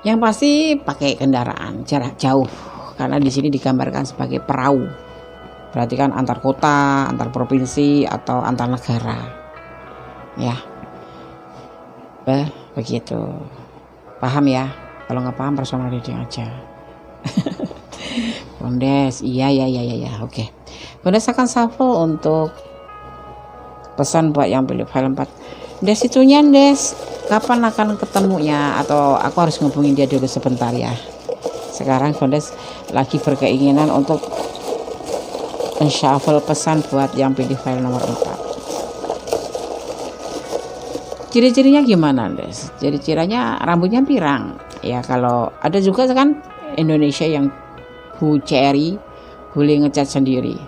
Yang pasti pakai kendaraan jarak jauh, karena di sini digambarkan sebagai perahu. Berarti kan antar kota, antar provinsi atau antar negara. Ya. Begitu. Paham ya? Kalau nggak paham personal reading aja. Kondes, iya. Oke. Kondes akan shuffle untuk pesan buat yang pilih file 4. Des itunya Des, kapan akan ketemunya? Atau aku harus ngubungin dia dulu sebentar ya. Sekarang Kondes lagi berkeinginan untuk shuffle pesan buat yang pilih file nomor 4. Ciri-cirinya gimana Des? Ciri-cirinya rambutnya pirang. Ya kalau ada juga kan Indonesia yang Bu Cherry boleh ngecat sendiri.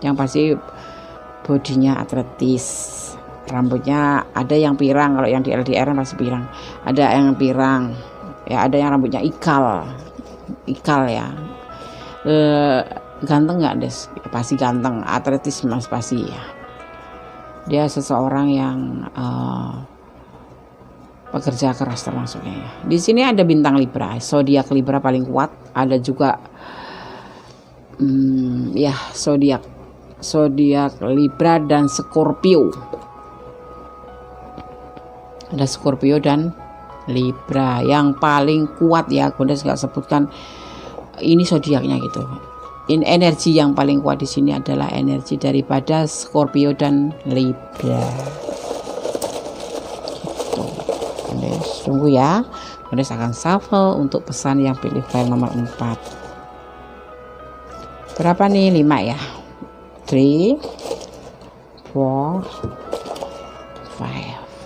Yang pasti bodinya atletis. Rambutnya ada yang pirang, kalau yang di LDR masih pirang. Ada yang pirang. Ya ada yang rambutnya ikal ya. Ganteng nggak Des? Pasti ganteng, atletis mas pasti ya. Dia seseorang yang pekerja keras termasuknya ya. Di sini ada bintang Libra, zodiak Libra paling kuat. Ada juga ya zodiak Libra dan Scorpio. Ada Scorpio dan Libra yang paling kuat ya. Kondes nggak sebutkan ini zodiaknya gitu. Energi yang paling kuat di sini adalah energi daripada Scorpio dan Libra. Gitu. Kondes tunggu ya. Kondes akan shuffle untuk pesan yang pilih file nomor 4. Berapa nih? 5 ya. 3 4 5.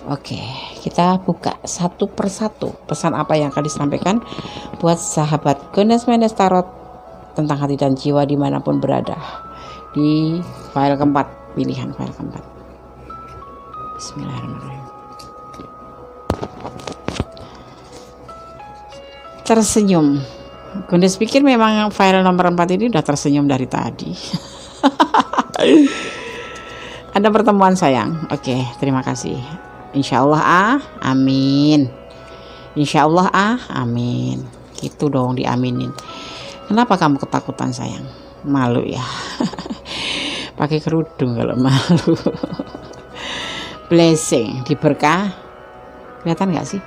Oke, kita buka satu persatu pesan apa yang akan disampaikan buat sahabat Kondes Mendes Tarot tentang hati dan jiwa dimanapun berada di file keempat, pilihan file keempat. Bismillahirrahmanirrahim. Tersenyum. Kondes pikir memang file nomor 4 ini udah tersenyum dari tadi. Ada pertemuan sayang. Oke, terima kasih. Insya Allah amin. Insya Allah amin. Itu dong diaminin. Kenapa kamu ketakutan sayang? Malu ya. Pakai kerudung kalau malu. Blessing, diberkah. Kelihatan nggak sih?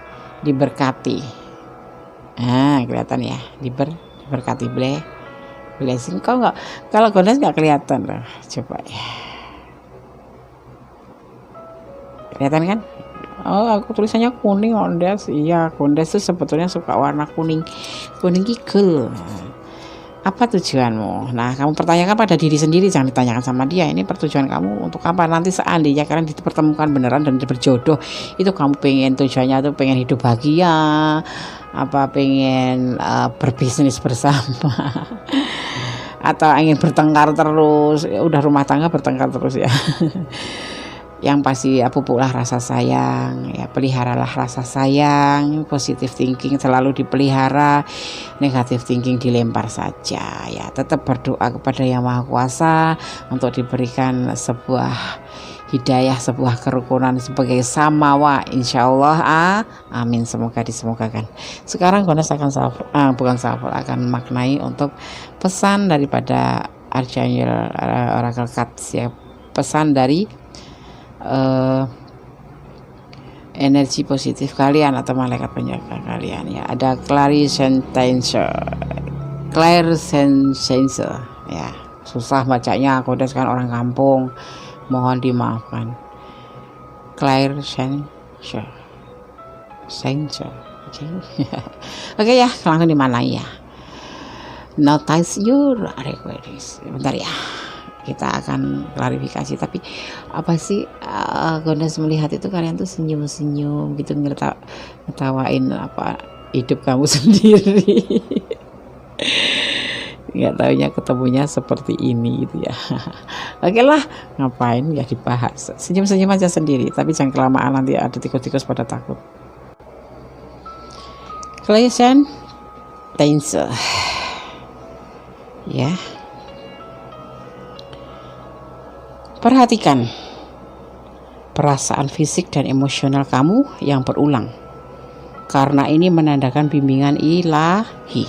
Diberkati. Kelihatan ya, diberkati blessing. Kau nggak, kalau Gondes nggak kelihatan loh. Coba ya. Kelihatan kan? Oh, aku tulisannya kuning Gondes. Iya, Gondes tuh sebetulnya suka warna kuning kigel. Apa tujuanmu? Nah, kamu pertanyakan pada diri sendiri, jangan ditanyakan sama dia. Ini pertujuan kamu untuk apa? Nanti seandainya kalian dipertemukan beneran dan berjodoh, itu kamu pengen tujuannya tuh pengen hidup bahagia, apa pengen berbisnis bersama, atau ingin bertengkar terus? Udah rumah tangga bertengkar terus ya. Yang pasti ya, pupuklah rasa sayang ya, peliharalah rasa sayang, positive thinking selalu dipelihara, negative thinking dilempar saja ya. Tetap berdoa kepada Yang Maha Kuasa untuk diberikan sebuah hidayah, sebuah kerukunan sebagai samawa, insyaallah. Amin, semoga disemogakan. Sekarang Gondes akan akan maknai untuk pesan daripada Archangel Oracle Cards ya, pesan dari energi positif kalian atau malaikat penjaga kalian ya. Ada clairsentience ya, susah bacanya, aku udah kan orang kampung, mohon dimaafkan. Clairsentience, oke ya, langsung dimana ya. Notice your request. Bentar ya, kita akan klarifikasi. Tapi apa sih Gondes melihat itu kalian tuh senyum-senyum gitu, ngetawain apa hidup kamu sendiri. Nggak taunya ketemunya seperti ini gitu ya. Oke lah, ngapain ya dibahas, senyum-senyum aja sendiri, tapi jangan kelamaan, nanti ada tikus-tikus pada takut. Klien tense ya. Perhatikan perasaan fisik dan emosional kamu yang berulang, karena ini menandakan bimbingan ilahi.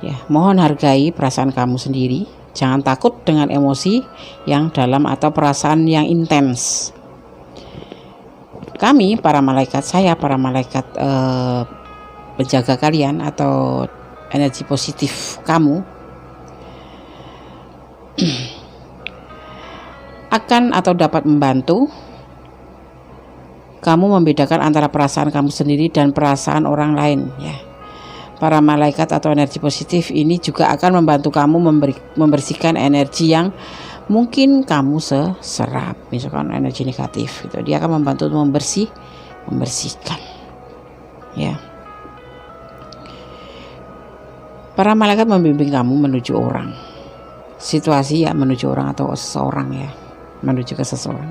Ya, mohon hargai perasaan kamu sendiri. Jangan takut dengan emosi yang dalam atau perasaan yang intens. Kami, para malaikat, para malaikat penjaga kalian atau energi positif kamu, akan atau dapat membantu kamu membedakan antara perasaan kamu sendiri dan perasaan orang lain ya. Para malaikat atau energi positif ini juga akan membantu kamu membersihkan energi yang mungkin kamu serap, misalkan energi negatif gitu. Dia akan membantu membersihkan ya. Para malaikat membimbing kamu menuju orang, situasi ya, menuju orang atau seseorang ya, menuju ke seseorang,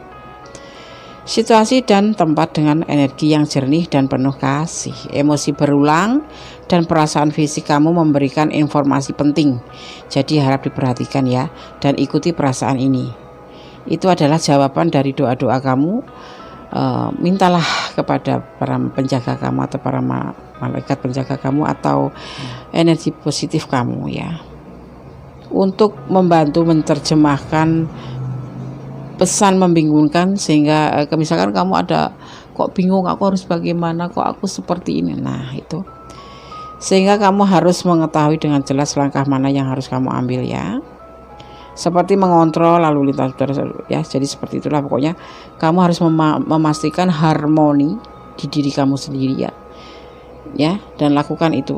situasi dan tempat dengan energi yang jernih dan penuh kasih. Emosi berulang dan perasaan fisik kamu memberikan informasi penting, jadi harap diperhatikan ya, dan ikuti perasaan ini. Itu adalah jawaban dari doa-doa kamu. Mintalah kepada para penjaga kamu atau para malaikat penjaga kamu atau energi positif kamu ya, untuk membantu menerjemahkan pesan membingungkan, sehingga misalkan kamu ada kok bingung, aku harus bagaimana, kok aku seperti ini, nah itu, sehingga kamu harus mengetahui dengan jelas langkah mana yang harus kamu ambil ya, seperti mengontrol lalu lintas ya. Jadi seperti itulah pokoknya, kamu harus memastikan harmoni di diri kamu sendiri ya, dan lakukan itu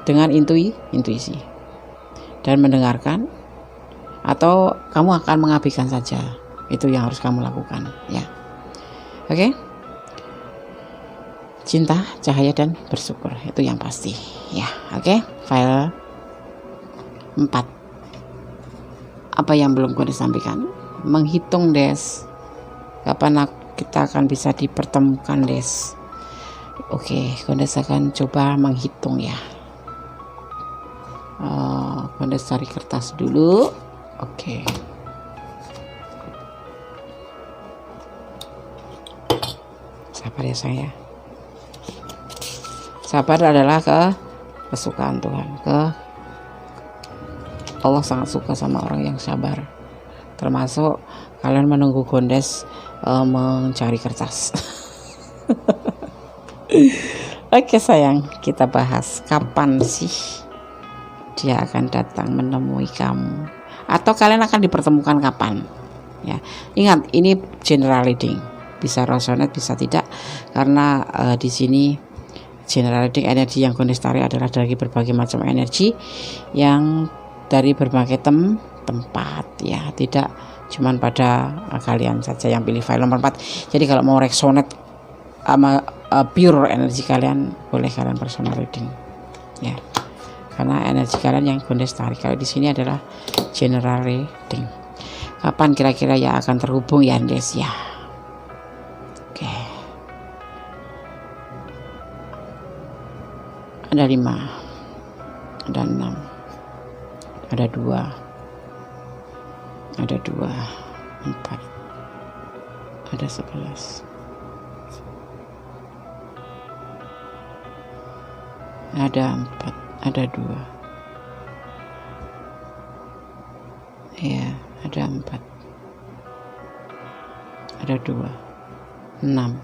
dengan intuisi dan mendengarkan, atau kamu akan mengabaikan saja. Itu yang harus kamu lakukan ya. Oke? Cinta, cahaya, dan bersyukur, itu yang pasti ya. Oke? File 4. Apa yang belum gue disampaikan? Menghitung des, kapan kita akan bisa dipertemukan des. Oke, Gondes akan coba menghitung ya. Gondes cari kertas dulu. Oke. Sabar ya saya. Sabar adalah kesukaan Tuhan. Allah sangat suka sama orang yang sabar. Termasuk kalian menunggu Gondes mencari kertas. Oke sayang, kita bahas kapan sih dia akan datang menemui kamu, atau kalian akan dipertemukan kapan ya. Ingat, ini general reading, bisa resonate bisa tidak, karena di sini general reading energi yang Gondes tarik adalah dari berbagai macam energi yang dari berbagai tempat ya, tidak cuman pada kalian saja yang pilih file nomor 4. Jadi kalau mau resonate sama pure energi kalian, boleh kalian personal reading ya, karena energi kalian yang Gondes tarik. Kalau di sini adalah general reading. Kapan kira-kira ya akan terhubung ya Andes ya? Oke. Ada 5, ada 6, ada 2, ada 4, ada 11, ada 4, ada 2 ya, ada 4, ada 2, 6,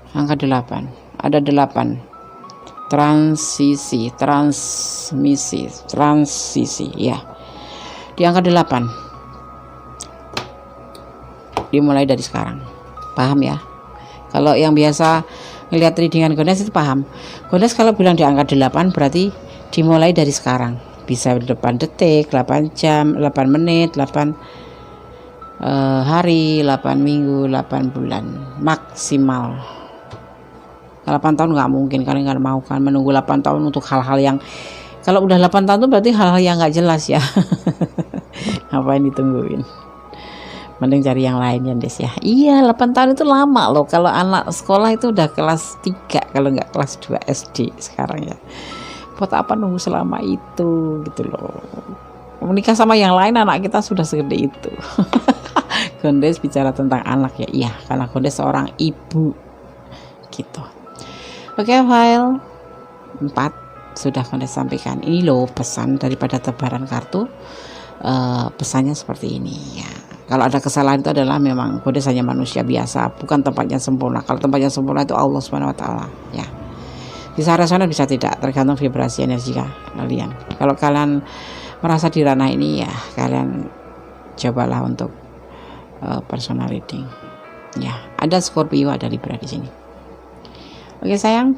angka 8, ada 8, transmisi ya, di angka 8 dimulai dari sekarang. Paham ya? Kalau yang biasa ngelihat readingan Gondes itu paham. Gondes kalau bilang di angka 8 berarti dimulai dari sekarang. Bisa 8 detik, 8 jam, 8 menit, 8 hari, 8 minggu, 8 bulan maksimal. 8 tahun nggak mungkin, kalian nggak mau kan menunggu 8 tahun untuk hal-hal yang, kalau udah 8 tahun itu berarti hal-hal yang nggak jelas ya. Ngapain ditungguin? Mending cari yang lain ya Des ya. Iya, 8 tahun itu lama loh. Kalau anak sekolah itu udah kelas 3, kalau nggak kelas 2 SD sekarang ya. Buat apa nunggu selama itu gitu loh. Menikah sama yang lain anak kita sudah segede itu. Gondes bicara tentang anak ya. Iya, karena Gondes seorang ibu gitu. Oke, file 4 sudah Gondes sampaikan. Ini loh pesan daripada tebaran kartu. Pesannya seperti ini ya. Kalau ada kesalahan itu adalah memang Gondes hanya manusia biasa, bukan tempatnya sempurna. Kalau tempatnya sempurna itu Allah Subhanahu wa taala ya. Bisa resonate bisa tidak, tergantung vibrasi energi kalian. Kalau kalian merasa di ranah ini ya, kalian cobalah untuk personal reading. Ya, ada Scorpio, ada Libra di sini. Oke sayang,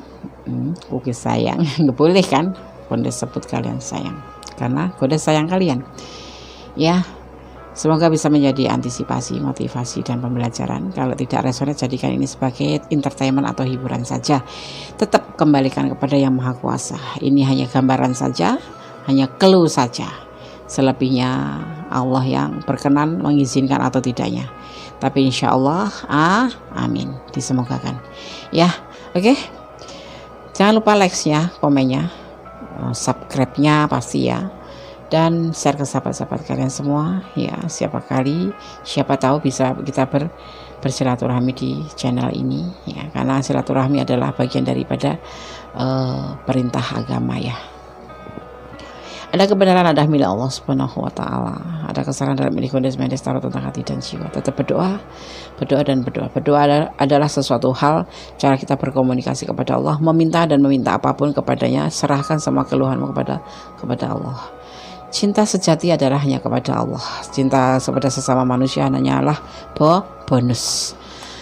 oke sayang, nggak boleh kan Gondes sebut kalian sayang, karena Gondes sayang kalian. Ya. Semoga bisa menjadi antisipasi, motivasi, dan pembelajaran. Kalau tidak resonate, jadikan ini sebagai entertainment atau hiburan saja. Tetap kembalikan kepada Yang Maha Kuasa. Ini hanya gambaran saja, hanya clue saja. Selebihnya Allah yang berkenan mengizinkan atau tidaknya. Tapi insya Allah, amin. Disemogakan. Ya, oke. Jangan lupa like-nya, komennya, subscribe-nya pasti ya. Dan share ke sahabat-sahabat kalian semua ya, siapa tahu bisa kita bersilaturahmi di channel ini ya, karena silaturahmi adalah bagian daripada perintah agama ya. Ada kebenaran, ada milik Allah Subhanahu wa taala. Ada kesalahan dalam milik Gondes Mendes taruh tentang hati dan jiwa. Tetap berdoa dan berdoa. Berdoa adalah sesuatu hal, cara kita berkomunikasi kepada Allah, meminta apapun kepadanya, serahkan semua keluhanmu kepada Allah. Cinta sejati adalah hanya kepada Allah. Cinta kepada sesama manusia hanyalah bonus.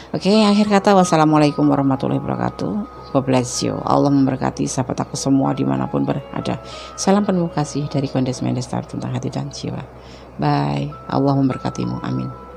Oke, akhir kata wassalamualaikum warahmatullahi wabarakatuh. God bless you. Allah memberkati sahabat aku semua dimanapun berada. Salam penuh kasih dari Gondes Mendes tentang hati dan jiwa. Bye. Allah memberkatimu. Amin.